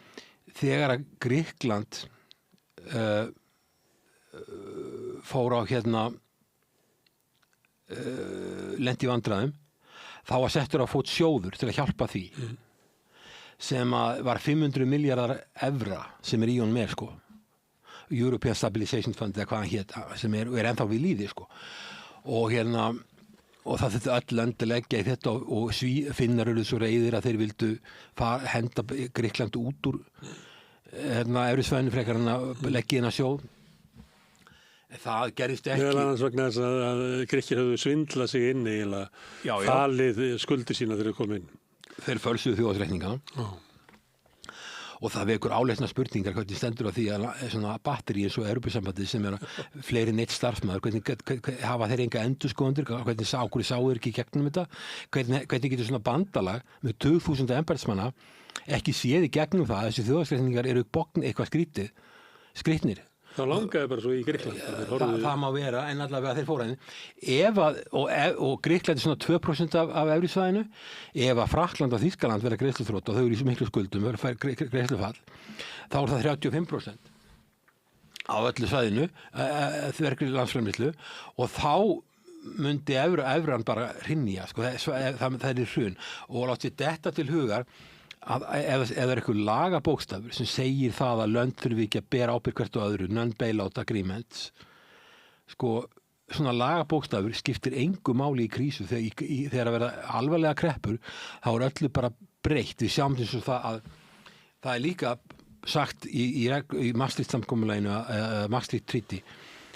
þegar að Grikkland fór á hérna lenti í vandræðum þá var settur á fót sjóður til að hjálpa því sem að var 500 miljardar evra sem er í honum sko European Stabilization Fund eða hvað hann hét sem er ennþá við líði sko og hérna og það þurfti öll lönd að leggja í þetta og Finnar eru svo reiðir að þeir vildu henda Grikkland út úr evrusvæðinu frekar en að leggja inn að sjóð. Það gerist ekki. Meðal annars vegna þess að Grikkir höfðu svindlað sig inn eiginlega falið skuldir sína þegar þeir komu inn. Þeir fölsuðu þjóðhagsreikningana. Og það vekur áleitna spurningar hvernig stendur á því að svona batteri eins og Evrópusambandið sem er fleiri neitt starfsmaður, hvernig hafa þeir enga endurskoðendur, hvernig okkur sáu þeir ekki gegnum þetta, hvernig getur svona bandalag með 20.000 embættismanna ekki séð í gegnum það að þessi þjóðhagsreikningar eru bogn eitthvað skrýtnir. Það langaði bara svo í Grikkland. Það má vera, en allavega þeir fóru henni. Og Grikkland er svona 2% af evrusvæðinu. Ef að Frakkland og Þýskaland verða greiðsluþrot og þau eru í svo miklu skuldum, verða greiðslufall, þá er það 35% á öllu svæðinu, verkri landsframleiðslu, og þá myndi evran bara hrynja, sko, það er hrun. Og látið þetta til hugar, að ef það er eitthvað lagabókstafur sem segir það að lönd þurfi ekki að bera ábyrgð hvert og öðru, non-bailout agreements, sko, svona lagabókstafur skiptir engu máli í krísu þegar að verða alvarlega kreppur, þá er öllu bara breytt. Við sjáum eins og það að það er líka sagt í Maastricht-samkomulaginu, Maastricht Treaty,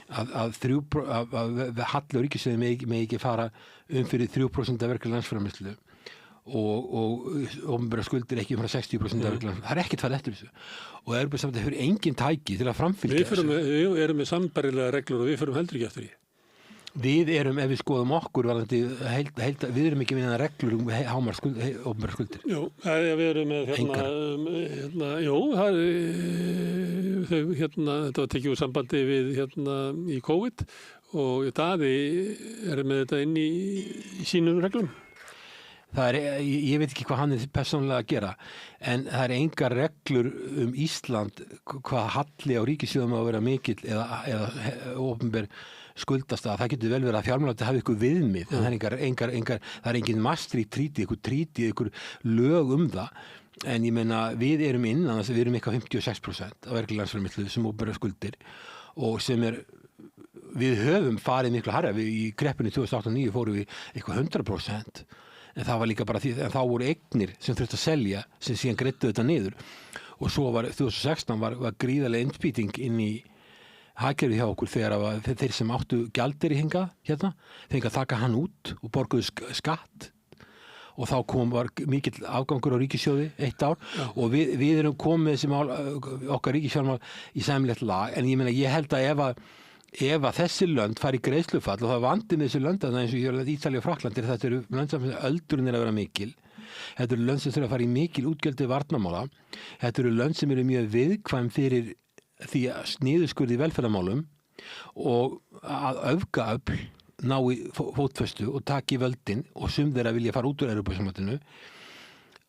að halli og ríkissjóði megi ekki fara fyrir 3% af verkli landsframleiðslu og opinberar skuldir ekki frá 60% af verkli. Það er ekkert farið eftir þessu. Og Evrópusambandið hefur engin tæki til að framfylgja þessu. Við erum með sambærilega reglur og við förum heldur ekki eftir því. Við erum, ef við skoðum okkur, við erum ekki með reglur hámark opinberar skuldir. Jú, við erum með þetta var tekið úr sambandi við í COVID og Daði er með þetta inn í sínum reglum. Ég veit ekki hvað hann er persónulega að gera, en það er engar reglur Ísland hvað halli á ríkissjóðum að vera mikill eða opinber skuldastaða. Það getur vel verið að fjármálaráðuneytið hafi ykkur viðmið, en það er engin Maastricht Treaty, ykkur lög það. En ég meina, við erum innan þess að við erum eitthvað 56% af verkli landsframleiðslu sem opinberar skuldir og sem við höfum farið miklu hærra. Í kreppunni 2008-2009 fórum við eitthvað 100%. En það var líka bara því að þá voru eignir sem þurfti að selja sem síðan greiddu þetta niður. Og svo 2016 var gríðarlega innspýting inn í hagkerfið hjá okkur þegar þeir sem áttu gjaldeyri hingað hérna, fengu að taka hann út og borguðu skatt. Og þá var mikill afgangur á ríkissjóði 1 ár. Já. Og við erum komið þessi mál, okkar ríkissjóðmál í sæmilegt lag. En ég meina, ég held að ef að þessi lönd fari í greiðslufall og það vandi með þessi lönd eins og ég Ítalía og Frakkland þetta eru lönd sem öldurinn að vera mikil, þetta eru lönd sem þurfa að fara í mikil útgjöld varnarmála, þetta eru lönd sem eru mjög viðkvæm fyrir því að niðurskurði í velferðarmálum og að öfgaöfl ná í fótfestu og taki völdin og sum þeirra vilja fara út úr Evrópusambandinu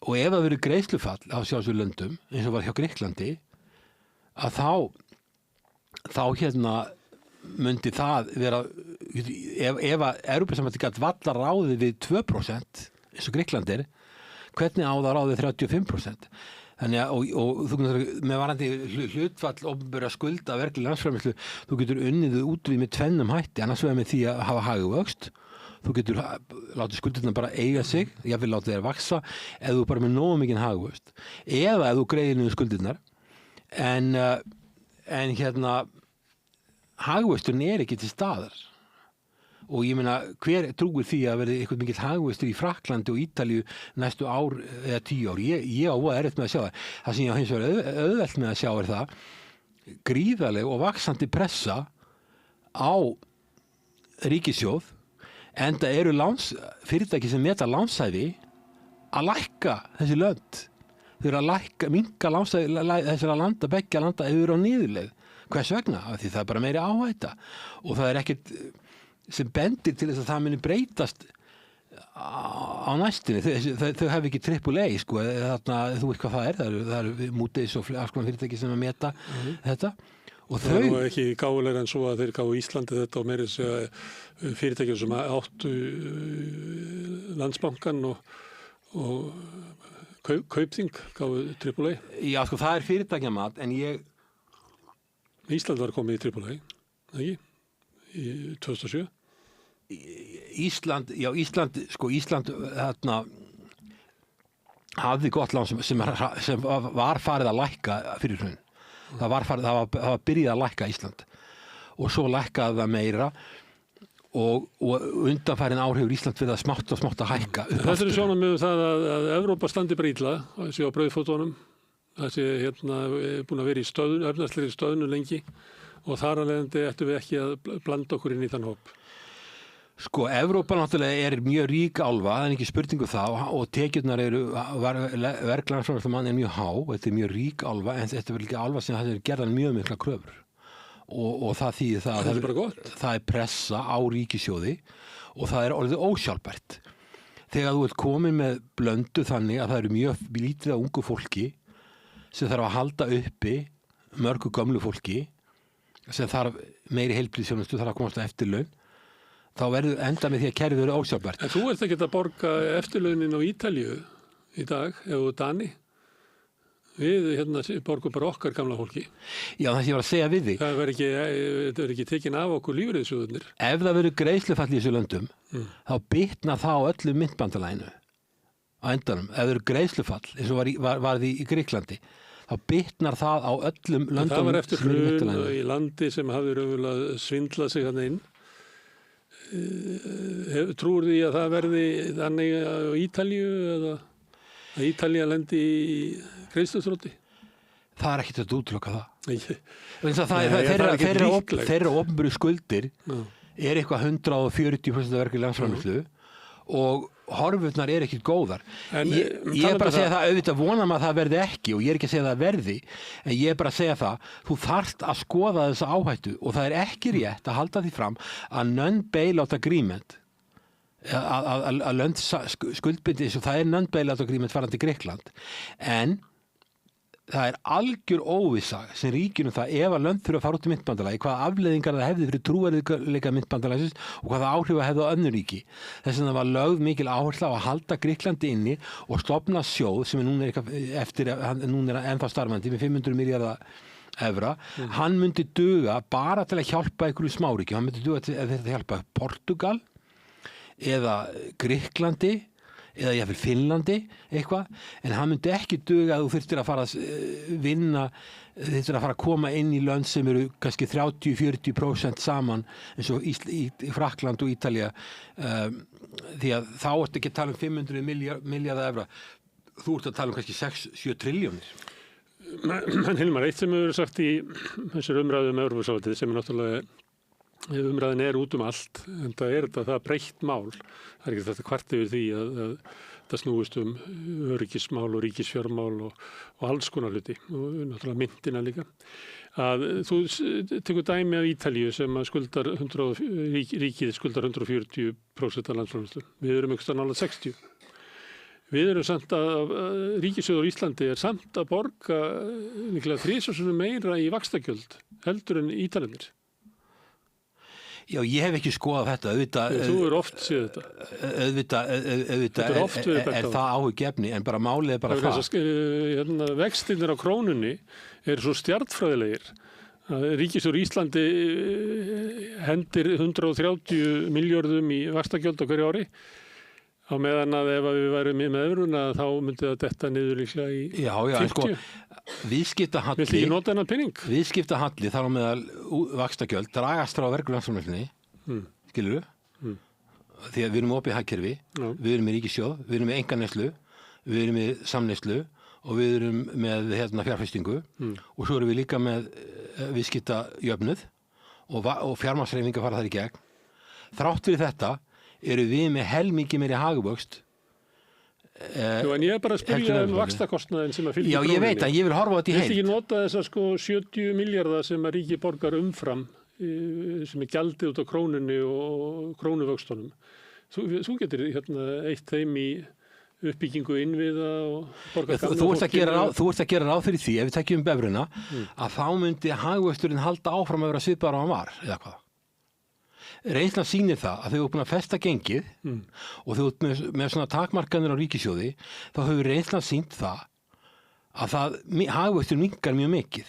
og ef það verið greiðslufall á sjálfsögum löndum eins og var hjá Grikklandi að þá myndi það vera ef að Evrópusambandið gat valla ráðið við 2% eins og Grikkland hvernig á það ráðið 35%? Þannig að, og þú getur með varandi hlutfall opinberra skulda verkleg landsframleiðslu, þú getur unnið út við með tvennum hætti, annars vegar með því að hafa hagvöxt, þú getur látið skuldirna bara eiga sig, jafnvel látið þeir vaksa, eða þú bara með nógu mikinn hagvöxt, eða ef þú greiðir niður skuldirnar, en hagvöxturinn ekki til staðar. Og ég meina, hver trúir því að verði eitthvað mikill hagvöxtur í Frakklandi og Ítalíu næstu ár eða 10 ár? Ég á erfitt með að sjá það. Það sem ég á hins vegar auðvelt með að sjá það gríðarleg og vaxandi pressa á ríkissjóð, enda eru fyrirtæki sem meta lánshæfi að lækka þessi lönd. Þau eru að minnka lánshæfi þessara landa, beggja landa ef þau eru á niðurleið. Hvers vegna? Af því það bara meiri áhætta. Og það ekkert sem bendir til þess að það muni breytast á næstunni. Þau hafi ekki AAA, sko, þarna, þú veist hvað það eru Moody's og alls konar fyrirtæki sem að meta þetta. Og það er nú ekki gáfulegra en svo að þeir gáðu Íslandi þetta og meiri fyrirtækjum sem áttu Landsbankann og Kaupþing gáðu AAA. Já, sko, það fyrirtækjamat, en Ísland var komið í AAA, ekki? Í 2007. Ísland hafði gott lán sem var farið að lækka fyrir hrun. Það var byrjað að lækka Ísland og svo lækkaði það meira og undanfærin ár hefur Ísland verið að smátt að hækka. Þetta er sjónarmið það að Evrópa standi bara illa, þessi á brauðfótunum, þessi búin að vera í efnahagslegri stöðnu lengi og þar að leiðandi ættum við ekki að blanda okkur inn í þann hóp. Sko, Evrópa náttúrulega mjög rík álfa, það ekki spurningu það, og tekjurnar verklandsframleiðslumann mjög há, þetta mjög rík álfa, en þetta er ekki álfa sem það gerðan mjög mikla kröfur. Og það þýðir það pressa á ríkissjóði og það orðið ósjálfbært. Þegar þú ert komin með blöndu þannig að það eru mjög lítið af ungu fólki sem þarf að halda uppi mörgu gömlu fólki sem þarf meiri heilbrigðisþjónustu, þarf að komast á eftirlaun, þá verður enda með því að kerfið verður ósjálfbært. En þú ert ekki að borga eftirlaunin á Ítalíu í dag, ef þú Dani. Við borgum bara okkar gamla fólki. Já, það sem ég var að segja við því. Það verður ekki tekin af okkur lífeyrisjóðirnir. Ef það verður greiðslufall í þessu löndum, þá bitnar það á öllu myntbandalaginu á endanum. Ef það verður greiðslufall, eins og var því í Grikklandi, þá bitnar það á öllum löndum. Það var eftir hrun í landi sem hafði raunverulega svindlað sig þarna inn. Trúir því að það verði þannig á Ítalíu eða að Ítalía lendi í greiðsluþroti? Það er ekkert að útiloka það. Þeirra opinberu skuldir eitthvað 140% af verkleg landsframleiðslu og horfurnar ekkert góðar. Ég bara að segja það, auðvitað vonum að það verði ekki og ég ekki að segja það verði, en ég bara að segja það, þú þarft að skoða þessa áhættu og það ekki rétt að halda því fram að non-bailout agreement að lönd skuldbindi eins og það non-bailout agreement farandi Grikkland, en það algjör óvissa sem ríkir það ef að lönd þurfa að fara út í myntbandalagi, hvaða afleiðingar það hefði fyrir trúverðugleika myntbandalagsins og hvaða áhrif hefði á önnur ríki. Þess vegna var lögð mikil áhersla á að halda Grikklandi inni og stofna sjóð sem núna núna ennþá starfandi með 500 milljarða evra. Hann myndi duga bara til að hjálpa einhverju smáríki. Hann myndi duga til að hjálpa Portugal eða Grikklandi eða jafnvel Finnlandi eitthvað, en hann myndi ekki duga að þú þyrftir að fara að vinna, þyrftir að fara að koma inn í lönd sem eru kannski 30-40% saman eins og í Frakkland og Ítalía, því að þá ertu ekki að tala um 500 milljarða evra, þú ert að tala um kannski 6-7 trilljónir. Men Hilmar, eitt sem hefur sagt í þessar umræðum Evrópusambandið sem náttúrulega umræðin út allt, en það breytt mál. Það ekki þetta kvart yfir því að það snúist öryggismál og ríkisfjármál og alls konar hluti og náttúrulega myntina líka. Að þú tekur dæmi af Ítalíu sem að ríkið skuldar 140% af landsframleiðslu. Við erum einhvers staðar nálægt 60. Við erum samt ríkissjóður Íslandi er samt að borga líklega 3 sinnum meira í vaxtagjöld heldur en Ítalir. Já, ég hef ekki skoðað þetta, auðvitað. Þú er oft séð þetta. Auðvitað er það áhugefni, en bara málið er bara það. Vextirnir á krónunni eru svo stjarnfræðilegir. Ríkissjóður Íslandi hendir 130 milljörðum í vaxtagjöld á hverju ári. Á meðan að ef við værum með evruna þá myndi það detta niður líklega í 50. Já, en sko, viðskiptahalli. Viltu ekki nota þennan pening? Viðskiptahalli þar á meðal vaxtagjöld dragast frá verðlagsframleiðslunni, skilurðu? Því að við erum opið hagkerfi, við erum með ríkissjóð, við erum með einkaneyslu, við erum með samneyslu og við erum með fjárfestingu og svo erum við líka með viðskiptajöfnuð og fjármagnshreyfingar fara þar í gegn. Þrátt fyrir þetta eru við með helmingi meiri hagvöxt. Jú, en ég er bara að spyrja vaxtakostnaðinn sem að fylgja krónunni. Já, ég veit að ég vil horfa á þetta í heild. Viltu ekki nota þessa 70 milljarða sem að ríki borgar umfram sem er gjaldið út á krónunni og krónuvöxtunum. Þú getur eitt þeim í uppbyggingu innviða og borga gamla fólkinu. Þú ert að gera ráð fyrir því, ef við tekjum bevruna, að þá myndi hagvöxturinn halda áfram að vera svipaður á hann var, eða hvað? Reynslan sýnir það að þau eru búin að festa gengið og þau eru með svona takmarkanir á ríkissjóði, þá hefur reynslan sýnt það að hagvöxtur minnkar mjög mikið.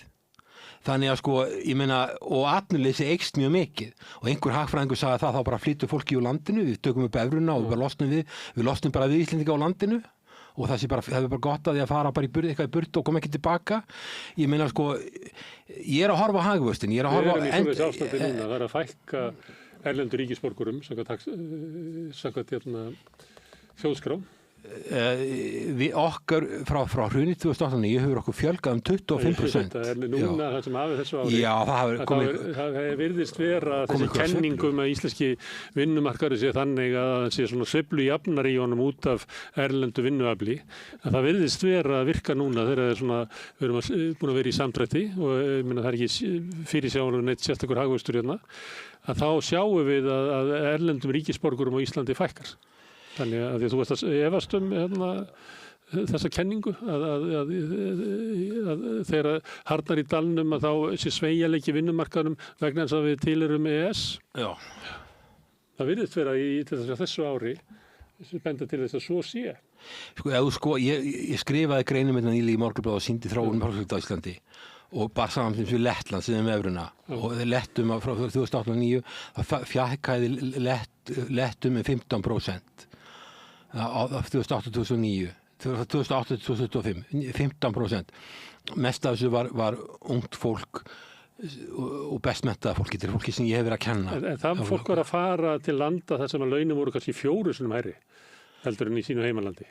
Þannig að sko, ég meina, og atvinnuleysi eykst mjög mikið og einhver hagfræðingur sagði það, þá bara flyttur fólki úr landinu, við tökum upp evruna og við losnum bara við Íslendinga á landinu og það er bara gott að því að fara bara eitthvað í burtu og koma ekki tilbaka. Ég meina sko, ég er að horfa á hagvöxtin, ég er að horfa á... Við erum í svoleiðis ástandi núna, það er að fækka erlendur ríkisborgurum samkvæmt þjóðskrá. Við okkar frá hrunið 2009 hefur okkur fjölgað 25%. Það er núna það sem hafið þessu ári. Já, það virðist vera þessi kenningum að íslenski vinnumarkaður sé þannig að það sé svona sveiflu jafnar í honum út af erlendu vinnuafli. Það virðist vera að virka núna þegar við erum búin að vera í samdrætti og það er ekki fyrirsjáanlega neitt sérstakur hagvöxtur hérna. Að þá sjáum við að erlendum ríkisborgurum á Íslandi fækkar. Þannig að því þú veist að efast þessa kenningu að þegar harðnar í dalnum að þá sé sveigjanleiki vinnumarkaðnum vegna þess að við tilheyrum EES. Já. Það virðist vera til þessu ári sem benda til þess að svo sé. Ég skrifaði greinum nýlega í Morgunblaðið og sýndi þróun á Íslandi og bara saman sem Lettland sem með evruna og lettum frá 2008-2009 það fjækkaði lettum með 15%. Á 2008-2009, 2008-2025, 15%. Mest af þessu var ungt fólk og bestmenntaða fólki, þetta er fólki sem ég hef verið að kenna. En það fólk var að fara til landa þar sem að launin voru kannski 4 sinnum hærri heldur en í sínu heimalandi?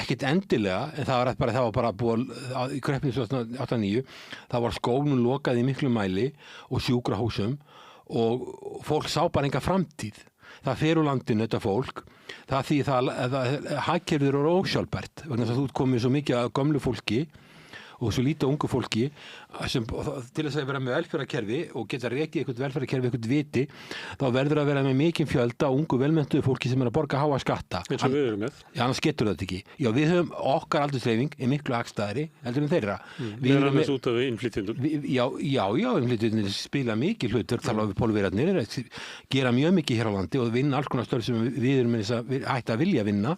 Ekkert endilega, en það var bara búið í kreppinu 2008-2009, það var skólum lokað í miklu mæli og sjúkrahúsum og fólk sá bara enga framtíð. Það fer úr landinu, þetta fólk, það því að hagkerfið eru ósjálfbært, vegna þess að þú komið svo mikið af gömlu fólki og svo lítið ungu fólki sem til þess að vera með velferðarkerfi og geta rekið eitthvað velferðarkerfi, eitthvað viti, þá verður að vera með mikinn fjölda ungu velmenntuðu fólki sem er að borga háa skatta. Eins og við erum með. Já, annars getur þetta ekki. Já, við höfum okkar aldursdreifing er miklu hagstæðari heldur en þeirra. Við erum með út af innflytjendum. Já, innflytjendur spila mikið hlutur, tala við pólverjarnir, gera mjög mikið hér á landi og vinna alls konar störf sem við erum hægt að vilja vinna.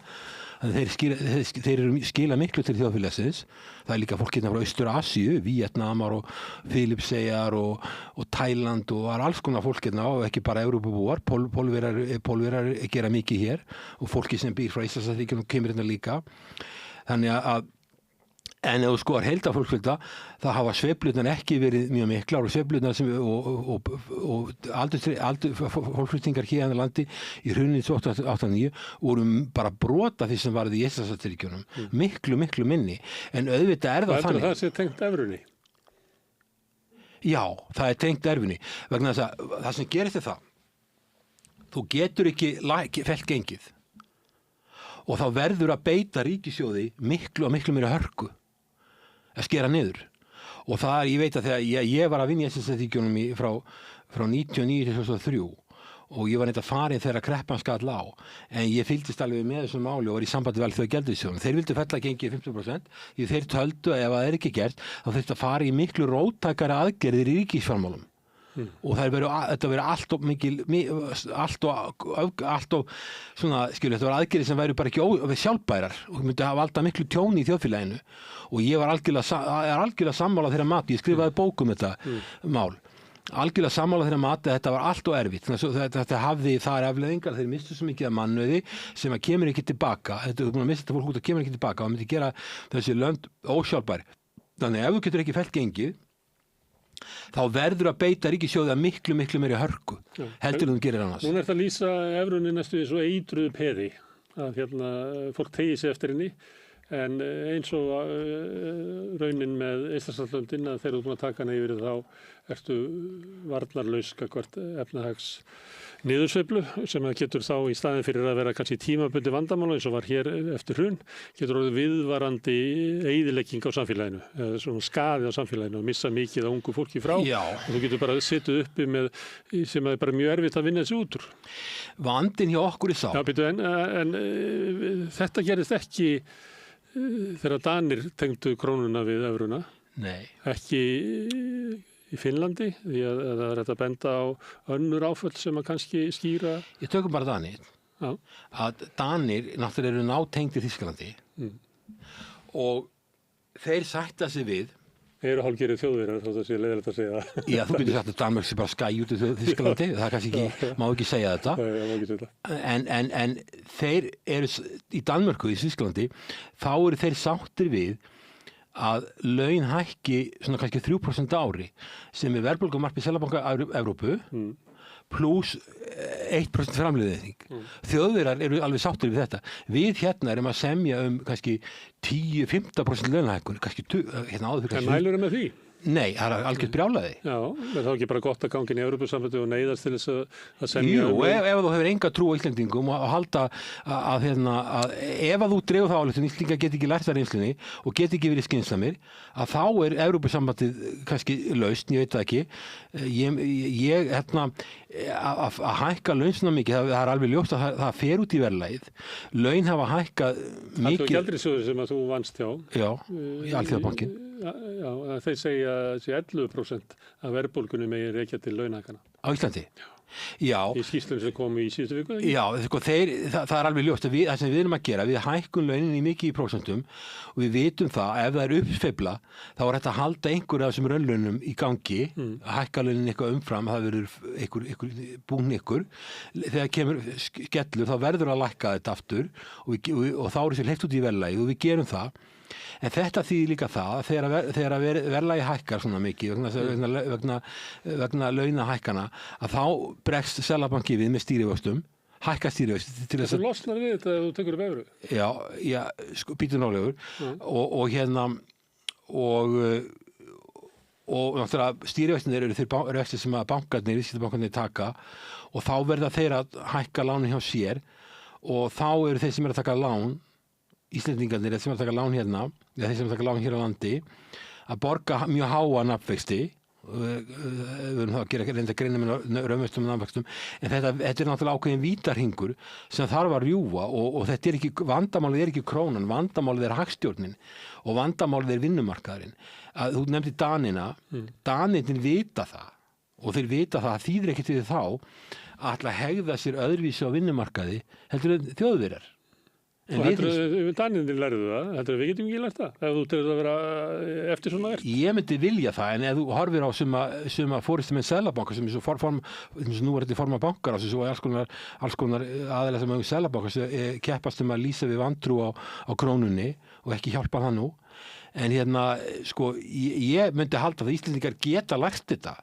Þeir skila miklu til þjóðfélagsins. Það er líka fólk hérna frá Austur-Asíu, Víetnamar og Filippseyjar og Tæland og alls konar fólk hérna og ekki bara Evrópubúar. Pólverjar gera mikið hér og fólki sem býr frá Íslandsríkjunum kemur hérna líka. Þannig að en ef þú skoðar heildarfólksfjölda, það hafa sveiflurnar ekki verið mjög miklar og sveiflurnar sem og fólksflutningar hérna í landi í hruninu 2008-2009 voru bara brota því sem varði í Íslandsríkjunum. Miklu minni. En auðvitað er það þannig. Það sé tengt evrunni? Já, það er tengt evrunni. Vegna þess að það sem gerist það, þú getur ekki fellt gengið og þá verður að beita ríkissjóði miklu meira hörku að skera niður og það ég veit að þegar ég var að vinna í SST-ríkjunum frá 1999 til 2003 og ég var neitt að farið þegar kreppan skall á, en ég fylgdist alveg með þessum máli og var í sambandi við Alþjóðagjaldeyrissjóðinn. Þeir vildu fella gengið 50%, því þeir töldu að ef það ekki gert, þá þurfti að fara í miklu róttækari aðgerðir í ríkisfjármálum. Og þetta verið allt of mikil, allt of svona, þetta var aðgerðir sem væru bara ekki sjálfbærar og myndi hafa valda miklu tjóni í þjóðfélaginu, og ég var algjörlega sammála þeirra mati, ég skrifaði bók um þetta mál. Algjörlega sammála þeirra mati að þetta var allt og erfitt. Þetta hafði þar afleiðingar, þeir mistu svo mikið af mannauði sem að kemur ekki tilbaka. Þetta er búin að mista þetta fólk út og kemur ekki tilbaka og myndi gera þessi lönd ósjálfbær. Þannig ef þú getur ekki fellt gengið, þá verður að beita ríkissjóði að miklu meiri hörku heldur en þú gerir annars. Núna er þetta að lýsa evrunni næstu svo eitruðu peði að fólk tegi sig eftir henni. En eins og raunin með Eystrasaltslöndin að þeir eru búin að taka hana yfir þá ertu varnarlaus gagnvart efnahags niðursveiflu sem getur þá í staðin fyrir að vera kannski tímabundi vandamál eins og var hér eftir hrun, getur orðið viðvarandi eyðilegging á samfélaginu, svona skaði á samfélaginu og missa mikið á ungu fólki frá. Já. Og þú getur bara setið uppi með sem er bara mjög erfitt að vinna þessu út úr. Vandinn hjá okkur sá. Já, býtu, en þetta gerist ekki þegar Danir tengdu krónuna við evruna. Nei. Ekki í Finnlandi, því að það er þetta að benda á önnur áföll sem að kannski skýra. Ég tökum bara Danir. Já. Að Danir náttúrulega eru nátengdir Þýskalandi og þeir sætta sig við. Þeir eru hálfgerðir Þjóðverjar, þótt að sé leiðilegt að segja það. Já, þú getur sagt að Danmörk sé bara skæ út í Þýskalandi, það er kannski ekki, má ekki segja þetta. Nei, má ekki segja þetta. En þeir eru í Danmörku, í Þýskalandi, þá eru þeir sáttir við að laun hækki svona kannski 3% ári sem er verðbólgumarkmið Seðlabanka Evrópu pluss 1% framleiðing. Þjóðverjar eru alveg sáttir við þetta. Við hérna erum að semja kannski 10-15% launahækkun, kannski áður fyrir. En mælurðu með því? Nei, það er algjört brjálæði. Já, er það ekki bara gott að ganga inn í Evrópusambandið og neyðast til þess að semja? Jú, ef þú hefur enga trú á Íslendingum og halda að ef að þú dregur þá ályktun, Íslendingar get ekki lært það reynslunni og get ekki verið skynsamir, að þá er Evrópusambandið kannski lausn, ég veit það ekki. Að hækka laun svona mikið, það er alveg ljóst að það fer út í verðlagið. Laun hafa hækkað mikið. Alþjóðagjaldeyrissjóður sem að þú vannst hjá. Já, í Alþjóðabankin. Já, þeir segja að 11% af verðbólgunni megin rekja til launahækkana. Á Íslandi? Já. Í skýrslum sem kom í síðustu viku? Já, það er alveg ljóst að það sem við erum að gera, við hækkun launin í mikið í prósentum og við vitum það að ef það er uppsveifla þá er þetta að halda einhverja af þessum raunlaunum í gangi, að hækka launin eitthvað umfram, það verður búin ykkur. Þegar kemur skellur þá verður að lækka þetta aftur og þá er þessi hleypt út í verðlagið og við gerum það. En þetta þýðir líka það þegar verðlagi hækkar svona mikið vegna launahækkana að þá bregst Seðlabanki við með stýrivöxtum, hækka stýrivöxt til þess að... Þú losnar við þetta ef þú tekur upp evru? Já, býtur nálegur og náttúrulega stýrivöxtinir eru þeir vextir sem að viðskiptabankarnir taka og þá verða þeir að hækka lánin hjá sér og þá eru þeir sem eru að taka lán Íslendingarnir sem er að taka lán hérna, eða þeir sem er að taka lán hér á landi, að borga mjög háa nafnvexti, við erum þá að reynda að greina með raunvextum og nafnvextum, en þetta er náttúrulega ákveðin vítarhingur sem þarf að rjúfa og þetta er ekki, vandamálið er ekki krónan, vandamálið er hagstjórnin og vandamálið er vinnumarkaðurinn. Þú nefndi Danina, Danirnir vita það og þeir vita það að þýðir ekkert við þá að ætla að hegða sér öðruvísi á vinnumarkaði heldur en Þjóðverjar. Og Danirnir lærðu það, heldur við getum ekki lært það, ef þú telur að vera eftir svona verk? Ég myndi vilja það, en ef þú horfir á suma forystumenn Seðlabanka sem er svo nú er þetta forma bankar, svo er alls konar aðeins sem Seðlabanka sem keppast að lýsa við vantrú á krónunni og ekki hjálpa það nú. En ég myndi halda að Íslendingar geta lært þetta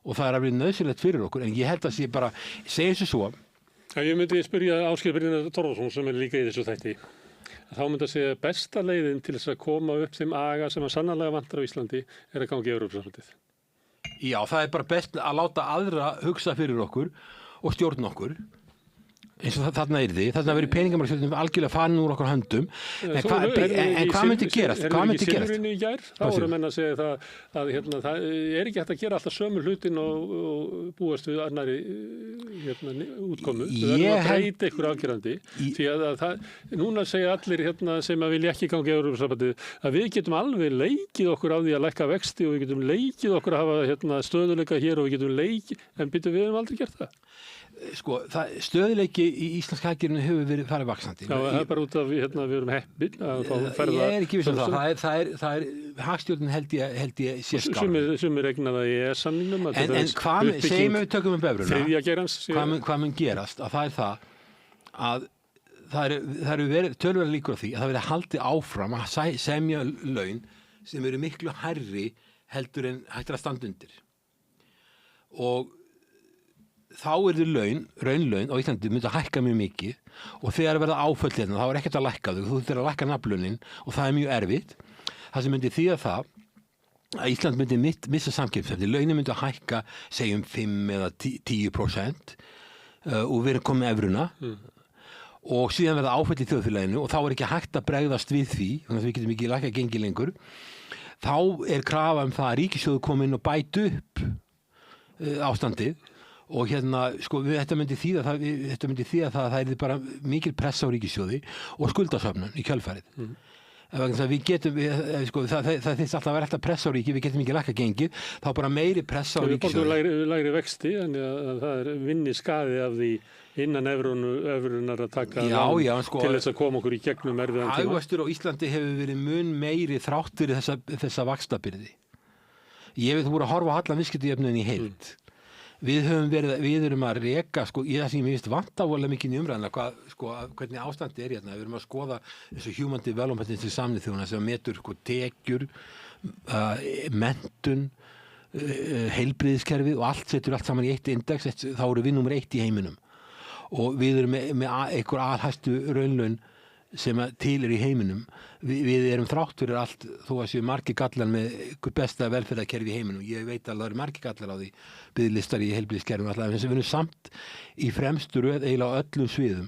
og það er að vera nauðsynlegt fyrir okkur, en ég held að ég bara segja þessu svo. Ég myndi spyrja Ásgeir Brynjar Þórðarson sem er líka í þessu þætti. Þá myndi að segja besta leiðin til þess að koma upp þeim aga sem að sannarlega vantar á Íslandi er að ganga í Evrópusambandið. Já, það er bara best að láta aðra hugsa fyrir okkur og stjórna okkur. eins og þarna verið peningamálastjórnin algjörlega farin úr okkar höndum en hvað myndi gerast? Hvað myndi gerast? Silfrinu í gær, þá voru menn að segja það það er ekki hægt að gera alltaf sömu hlutin og búast við annari útkomu. Það er að breyta ykkur afgerandi því að núna segja allir sem að vilja ekki ganga í Evrópusambandið að við getum alveg leikið okkur á því að lækka vexti og við getum leikið okkur að hafa stöðuleika hér og við getum leikið, en við höfum aldrei gert það. Sko, stöðuleiki í íslenska hagkerfinu hefur farið vaxandi. Já, það er bara út af við erum heppin að fá ferða. Ég er ekki viss um það er hagstjórnin held ég sé skál. Sumir regna það í EES-samningnum. En hvað, segjum við tökum bevruna. Þriðja gerans. Hvað mun gerast? Að það eru verið töluvert líkur á því að það verið haldið áfram að semja laun sem eru miklu hærri heldur en hægt að standa undir. Og þá eru raunlaun á Íslandi myndi að hækka mjög mikið og þegar verða áföll hérna þá er ekkert að lækka þau, þú þurfir að lækka nafnlaunin og það er mjög erfitt. Það sem myndi þýða það að Ísland myndi missa samkeppnishæfni, launin myndi að hækka segjum 5 eða 10% og við erum komið með evruna og síðan verða áföll í þjóðfélaginu og þá er ekki hægt að bregðast við því, þannig að við getum ekki lækka gengi lengur. Þá er krafa það að ríkissjóður komi inn og bæti upp ástandið. Og sko, þetta myndi þýða að það er bara mikil pressa á ríkissjóði og skuldasöfnun í kjölfarið. Við getum, sko, það þyrfti alltaf að vera alltaf pressa á ríki, við getum ekki lækka gengið, þá bara meiri pressa á ríkissjóði. Við borgum lægri vexti, þannig að það er vinni skaði af því innan evrunar að taka sko, til þess að koma okkur í gegnum erfiðan tíma. Hagvöxtur á Íslandi hefur verið mun meiri þrátt fyrir þessa vaxtabyrði. Ég veit, þú voru að horfa á allan viðskiptajöfnuðinn í heild. Við erum að reka, sko, í það sem ég finnst vanta vorulega mikið í umræðina, hvernig ástandi er hérna. Við erum að skoða þessu Human Development til Sameinuðu þjóðanna sem metur tekjur, menntun, heilbrigðiskerfið og setur allt saman í eitt index, þá eru við númer 1 í heiminum. Og við erum með einhver alhæstu raunlaun sem til í heiminum. Við erum þrátt fyrir allt þó að séu margir gallar með einhver besta velferðarkerfi í heiminum. Ég veit að það eru margir gallar á því biðlistar í heilbrigðiskerfum alltaf, en sem við erum samt í fremstu röð eiginlega á öllum sviðum.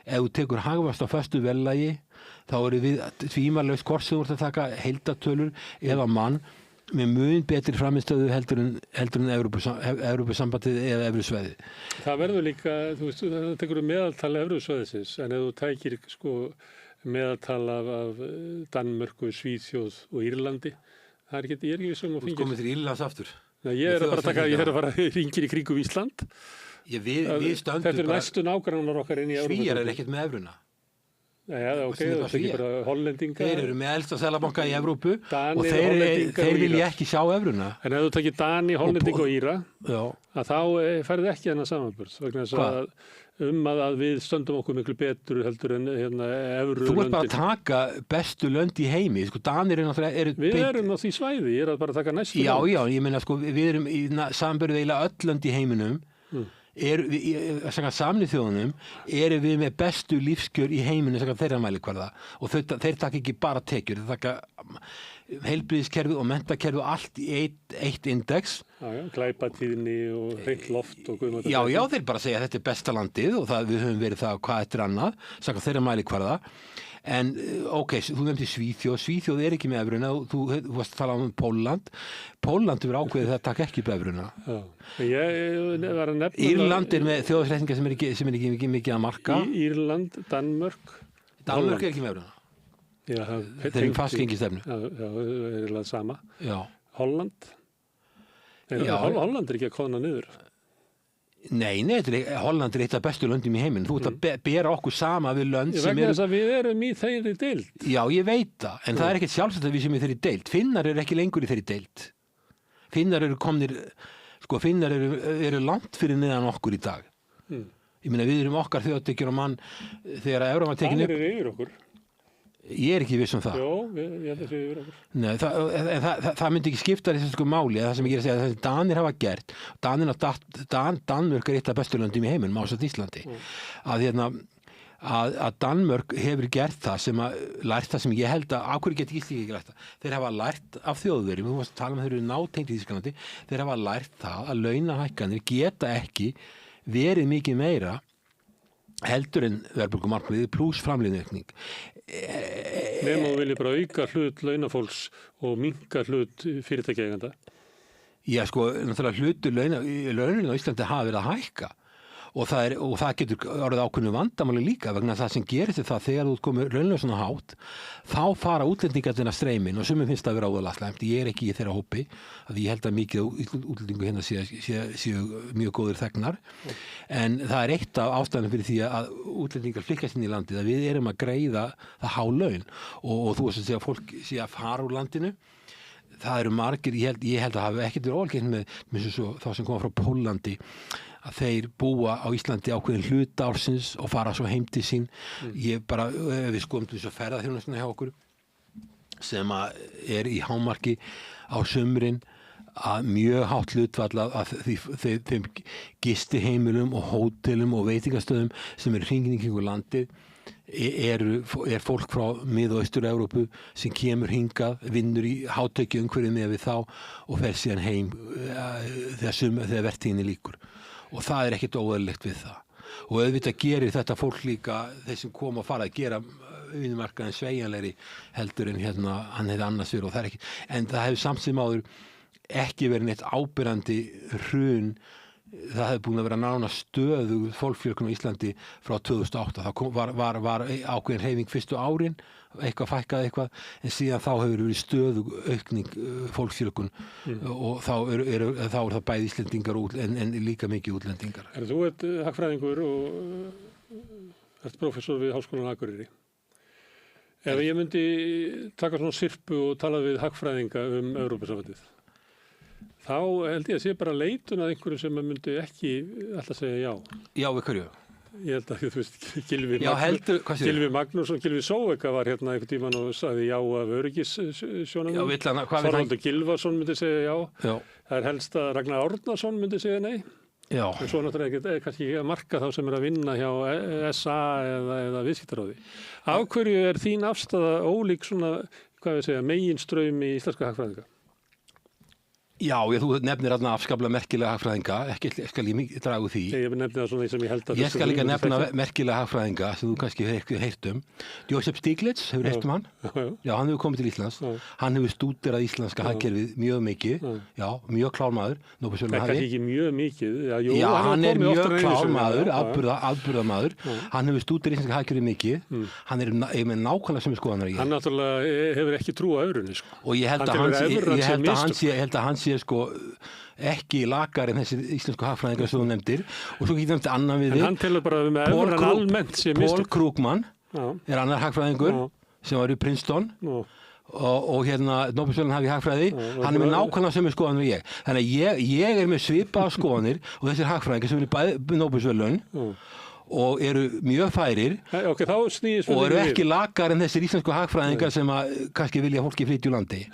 Ef þú tekur hagvöxt á föstu verðlagi, þá eru við tvímælalaust hvort sem þú ert að taka heildartölur eða mann með mun betri framistöðu heldur en Evrópusambandið eða Evrusvæðið. Það verður líka, þú veist, það tekur meðaltal Evrusvæðisins, en ef þú tækir sko meðaltal af Danmörku, Svíþjóð og Írlandi, það er ekki, ég er ekki vissum að fengja. Þú komið til Írlands aftur. Nei, ég er að fara hringir í kringum Ísland. Við stöndum bara. Þetta er næstu nágrannar okkar inn í Evrópu. Svíjar er ekkert með evruna. Já, ok, það er ekki bara hollendinga. Þeir eru með elsta seðlabanka í Evrópu og þeir vilja ekki sjá evruna. En ef þú takir Dani, hollendinga og Íra, að þá færði ekki þennan samanburð. Vegna þess að við stöndum okkur miklu betur heldur en evrulöndin. Þú ert bara að taka bestu lönd í heimi. Sko, Danir eru við erum á því svæði, ég er að bara taka næstu lönd. Já, ég meina, sko, við erum í samanburði eiginlega öll lönd í heiminum. Sameinuðu þjóðunum erum við með bestu lífskjör í heiminu þeirra mælikvarða og þeir taka ekki bara tekjur, þeir taka heilbrigðiskerfið og menntakerfið og allt í eitt index. Glæpatíðni og hreint loft og guðmata. Já, þeir bara segja að þetta er besta landið og við höfum verið það hvað eftir annað, þeirra mælikvarða. En ok, þú nefndi Svíþjóð er ekki með evruna, þú varst að tala um Pólland hefur ákveðið það taka ekki upp evruna. Írland er með þjóðsreikninga sem er ekki mikið að marka. Írland, Danmörk er ekki með evruna. Þeir eru fastgengistefnu. Já, það er eiginlega sama. Já. Holland er ekki að kona niður. Nei, Holland er eitt af bestu löndum í heiminn. Þú ert að bera okkur sama við lönd sem eru... Við erum í þeirri deild. Já, ég veit það, en það er ekkert sjálfsagt að við sem í þeirri deild. Finnar eru ekki lengur í þeirri deild. Finnar eru komnir, sko, Finnar eru langt fyrir neðan okkur í dag. Ég meina, við erum okkar þjóðtekjur og mann þegar Evran var tekin upp. Það er yfir okkur. Ég er ekki viss um það. Jó, ég held að það sé yfir okkur. Nei, það myndi ekki skipta þessu máli, það sem ég er að segja, það sem Danir hafa gert, Danmörk er eitt af bestu löndum í heiminum, ásamt Íslandi, að Danmörk hefur gert það lært það sem ég held að, ákveður geti Íslandi ekki lært það, þeir hafa lært af Þjóðverjum, þú varst að tala um að þeir eru nátengt í Þýskalandi, þeir hafa lært það að launahækkanir geta ekki verið mikið meira heldur en verðbólgumarkmiðið pluss framleiðniaukning. Nema þú viljið bara auka hlut launafólks og minnka hlut fyrirtækjaeigenda. Já, sko, náttúrulega hlutur launin á Íslandi hafa verið að hækka og það getur orðið ákveðnu vandamáli líka vegna það sem gerist það þegar þú komur launlega svona hátt, þá fara útlendingarnir að streymin og sumum finnst það að vera óðalega slæmt. Ég er ekki í þeirra hópi, að ég held að mikið útlendingu hérna séu mjög góðir þegnar, en það er eitt af ástæðanum fyrir því að útlendingar flykkast inn í landið, að við erum að greiða það há laun og þú veist að segja að fólk sé að fara úr landinu. Það eru margir, ég held að hafa ekkert verið óalgengt með þá sem koma frá Póllandi að þeir búa á Íslandi ákveðin hluta ársins og fara svo heim til sín. Ég bara, við skoðum þessu ferðaþjónustuna hjá okkur sem er í hámarki á sumrin að mjög hátt hlutfall af þeim gistiheimilum og hótelum og veitingastöðum sem eru hringinn í kringum landið er fólk frá Mið- og Austur-Evrópu sem kemur hingað, vinnur í hátekju umhverfið með við þá og fer síðan heim þegar vertíðinni lýkur. Og það er ekkert óeðlilegt við það. Og auðvitað gerir þetta fólk líka, þeir sem koma að fara að gera vinnumarkaðinn sveigjanlegri heldur en hann hefði annars verið og það er ekki. En það hefur samt sem áður ekki verið neitt ábyrrandi hrun. Það hefði búin að vera nána stöðu fólksfjölgun á Íslandi frá 2008. Það var ákveðin hreyfing fyrstu árin, eitthvað fækkaði eitthvað, en síðan þá hefur verið stöðu aukning fólksfjölgun og þá er það bæði Íslendingar en líka mikið útlendingar. Þú ert hagfræðingur og ert prófessor við Háskólann á Akureyri. Ef ég myndi taka svona sirpu og tala við hagfræðinga Evrópusambandið, þá held ég að sé bara leitun að einhverju sem myndi ekki alltaf segja já. Já, við hverju? Ég held að þú veist, Gylfi Magnússon, Gylfi Sóeka var hérna einhvern tímann og sagði já af öryggissjónarmiðum. Þorvaldur Gylfason myndi segja já. Það er helst að Ragnar Árnason myndi segja nei. Já. En svo náttúrulega kannski ekki að marka þá sem er að vinna hjá SA eða viðskiptaráði. Af hverju er þín afstaða ólík svona, meginstraumi í íslenska hagfræðinga? Já, þú nefnir þarna afskaplega merkilega hagfræðinga, ekki skal ég draga úr því. Ég nefni það svona því sem ég held að... Ég skal líka nefna merkilega hagfræðinga sem þú kannski heyrt Joseph Stiglitz, hefur heyrt hann? Já, hann hefur komið til Íslands. Hann hefur stúderað íslenska hagkerfið mjög mikið. Já, mjög klár maður. Kannski ekki mjög mikið. Já, hann er mjög klár maður, afburðamaður. Hann hefur stúderað íslenska hagkerfið mikið. Hann er með nákvæmlega sömu skoðanir í. Hann náttúrulega hefur ekki trú á evrunni, sko. Og ég held að hann sé sko ekki lakar en þessi íslensku hagfræðingar sem þú nefndir og svo getur nefnt annan við þig. En hann telur bara með evran almennt sé mistök. Paul Krugman er annar hagfræðingur sem var í Princeton og Nóbelsverðlaun hafi hagfræði. Hann er með nákvæmlega sömu skoðanir en ég. Þannig að ég er með svipaða skoðanir og þessir hagfræðingar sem eru bæði Nóbelsverðlaun og eru mjög færir og eru ekki lakar en þessir íslensku hagfræðingar sem kannski vilja fólki flytja úr landi.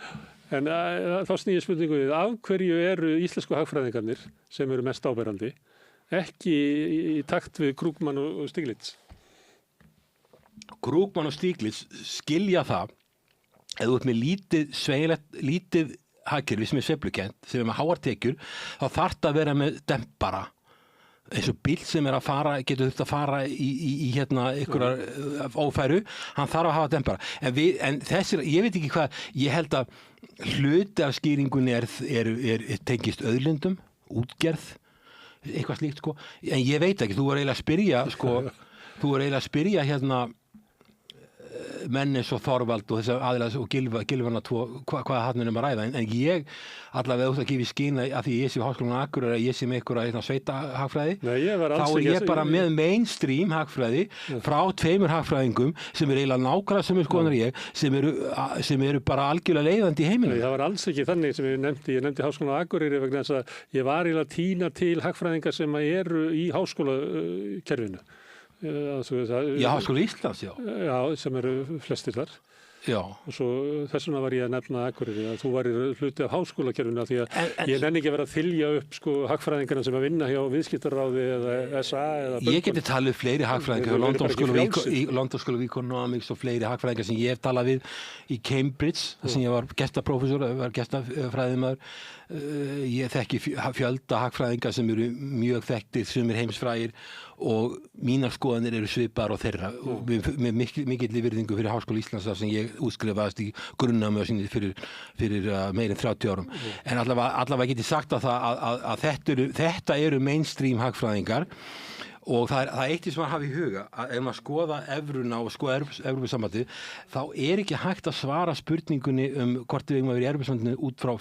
En þá snýðir spurningu við, af hverju eru íslensku hagfræðingarnir sem eru mest áberandi ekki í takt við Krugman og Stiglitz? Krugman og Stiglitz skilja það ef þú ert með lítið hagkerfi sem er sveiflukent, sem er með háar tekjur, þá þarf það að vera með dempara. Eins og bíll sem er að fara, getur þurft að fara í einhverjar ófæru, hann þarf að hafa dempara. En þessir, ég veit ekki hvað, ég held að hluti af skýringunni tengist auðlindum, útgerð, eitthvað slíkt sko. En ég veit ekki, þú var eiginlega að spyrja mennis og Þorvald og þess aðilas og Gylfana hvaða hann um að ræða. En ég allavega út að gefa í skýna að því ég sé Háskólann á Akureyri að ég sé með einhverja sveita hagfræði. Þá er ég bara með mainstream hagfræði frá tveimur hagfræðingum sem eru eiginlega nákvæmlega sömu skoðanir ég sem eru bara algjörlega leiðandi í heiminum. Það var alls ekki þannig sem ég nefndi Háskólann á Akureyri vegna þess að ég var eiginlega að tína til hagfræðingar sem eru í háskólakerfinu. Háskóli Íslands, já. Já, sem eru flestir þar. Já. Og svo þess vegna var ég að nefna Akureyri að þú væri hluti af háskólakerfinu því að ég nenni ekki að vera að þylja upp hagfræðingarna sem að vinna hjá viðskiptaráði eða SA eða bönkum. Ég geti talið fleiri hagfræðingar hjá London School of Economics og fleiri hagfræðingar sem ég hef talað við í Cambridge, þar sem ég var gestaprófessor, var gestafræðimaður. Ég þekki fjölda hagfræðingar sem eru mjög þekktir, sem heimsfrægir og mínar skoðanir eru svipaðar á þeirra með mikill virðingu fyrir Háskóla Íslands þar sem ég útskrifaðist í grunnnámi á sinni fyrir meir en 30 árum. En allavega get ég sagt að þetta eru mainstream hagfræðingar og það er eitt sem að hafa í huga að ef maður skoða evruna og skoða Evrópusambandið þá er ekki hægt að svara spurningunni hvort við eigum að vera í Evrópusambandinu út frá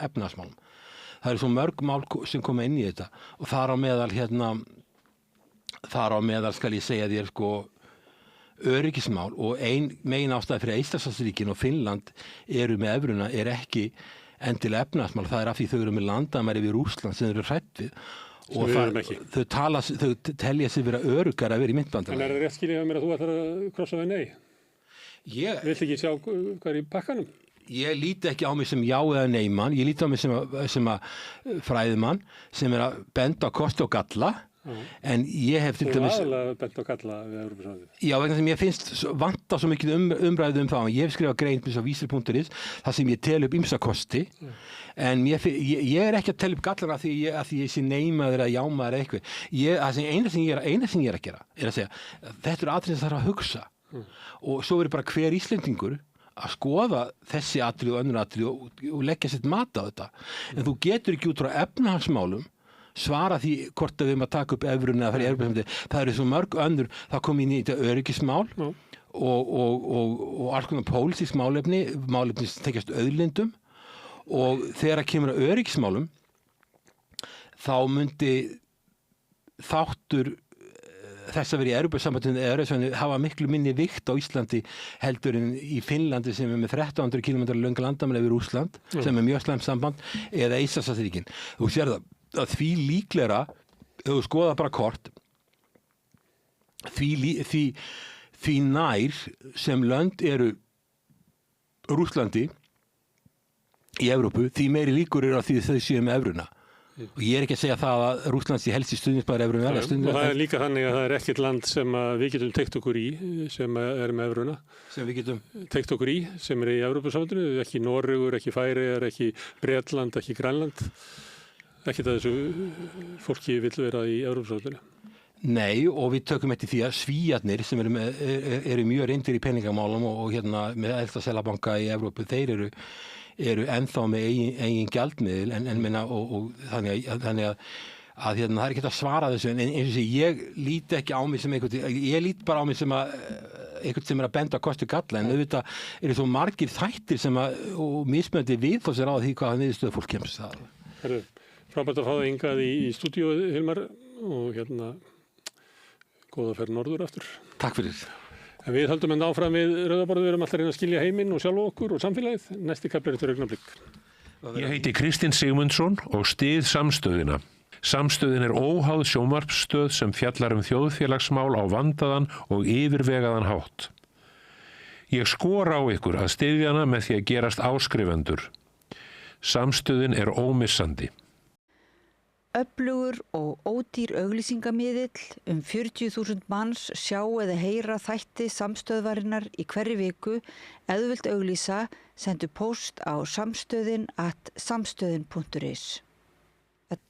efnahagsmálum. Það eru svo mörg mál sem koma inn í þetta og þar á meðal skal ég segja þér öryggismál og ein megin ástæða fyrir Eystrasaltsríkin og Finnland eru með evruna er ekki endilega efnahagsmál, það er af því þau eru með landamæri við Rússland sem þau eru hrædd við og þau telja sig vera öruggar að vera í myntbandalagi. En það rétt skiljað mér að þú ætlar að krossa við nei? Viltu ekki sjá hvað er í pakkanum? Ég líti ekki á mig sem já eða neymann, ég líti á mig sem að fræðimann sem er að benda á kosti og galla. En ég hef til dæmis... Þú aðalega bent og kalla við Evrópusambandið. Já, vegna sem ég finnst vanta svo mikið umræðu það. Ég hef skrifað grein á vísir.is þar sem ég tel upp ýmsa kosti. En ég er ekki að tel upp gallana því ég sé neymaður eða jámaður eða eitthvað. Eina sem ég er að gera er að segja þetta eru atriði sem þarf að hugsa. Og svo verður bara hver Íslendingur að skoða þessi atriði og önnur atriði og leggja sitt mat á þetta. En þú getur ekki út frá efnahagsmálum svara því hvort að við erum að taka upp evruna eða fyrir Evrópusambandið. Það eru svo mörg önnur, það kom inn í þetta öryggismál og alls konar pólitísk málefni sem tengjast auðlindum og þegar það kemur að öryggismálum þá myndi þáttur þess að vera í Evrópusambandinu eða hafa miklu minni vikt á Íslandi heldur en í Finnlandi sem er með 1300 km löng landamæri yfir Rússland sem er mjög slæmt samband eða Eystrasaltsríkin. Þú sér það að því líklegra, ef þú skoða bara kort, því nær sem lönd eru Rússlandi í Evrópu, því meiri líkur eru að því þau séu með evruna. Og ég er ekki að segja það að Rússland sé helst í stuðningsbæri evruna. Og það er líka þannig að það er ekkert land sem við getum teygt okkur í sem er með evruna. Sem við getum teygt okkur í, sem er í Evrópusambandinu, ekki Noregur, ekki Færeyjar, ekki Bretland, ekki Grænland. Ekkert að þessu fólki vill vera í Evrópusambandinu. Nei, og við tökum eftir því að Svíarnir sem eru mjög reyndir í peningamálum og með elsta Seðlabanka í Evrópu, þeir eru ennþá með eigin gjaldmiðil en minna og þannig að það er ekki að svara þessu en eins og sé, ég líti ekki á mig sem ég líti bara á mig sem einhvern sem er að benda á kosti galla en auðvitað eru svo margir þættir sem og mismunandi við þá sér á því hvað niðurstöðu fólk kemst það. Frábært að fá það hingað í stúdíó, Hilmar, og góða ferð norður aftur. Takk fyrir. En við höldum enda áfram við Rauðaborðið, við erum alltaf að reyna að skilja heiminn og sjálf okkur og samfélagið. Næsti kafli eftir augnablik. Ég heiti Kristinn Sigmundsson og styð Samstöðina. Samstöðin er óháð sjónvarpsstöð sem fjallar þjóðfélagsmál á vandaðan og yfirvegaðan hátt. Ég skora á ykkur að styðja hana með því að gerast áskrifendur. Samstöðin er ómissandi. Öflugur og ódýr auglýsingamiðill 40.000 manns sjá eða heyra þætti samstöðvarinnar í hverri viku. Ef þú vilt auglýsa, sendu póst á samstöðin@samstöðin.is.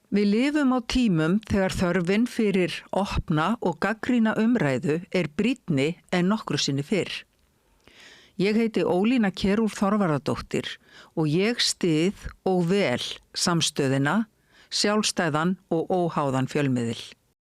Við lifum á tímum þegar þörfin fyrir opna og gagnrýna umræðu er brýnni en nokkru sinni fyrr. Ég heiti Ólína Kjerúl Þorvarðardóttir og ég styð og vel Samstöðina, sjálfstæðan og óháðan fjölmiðil.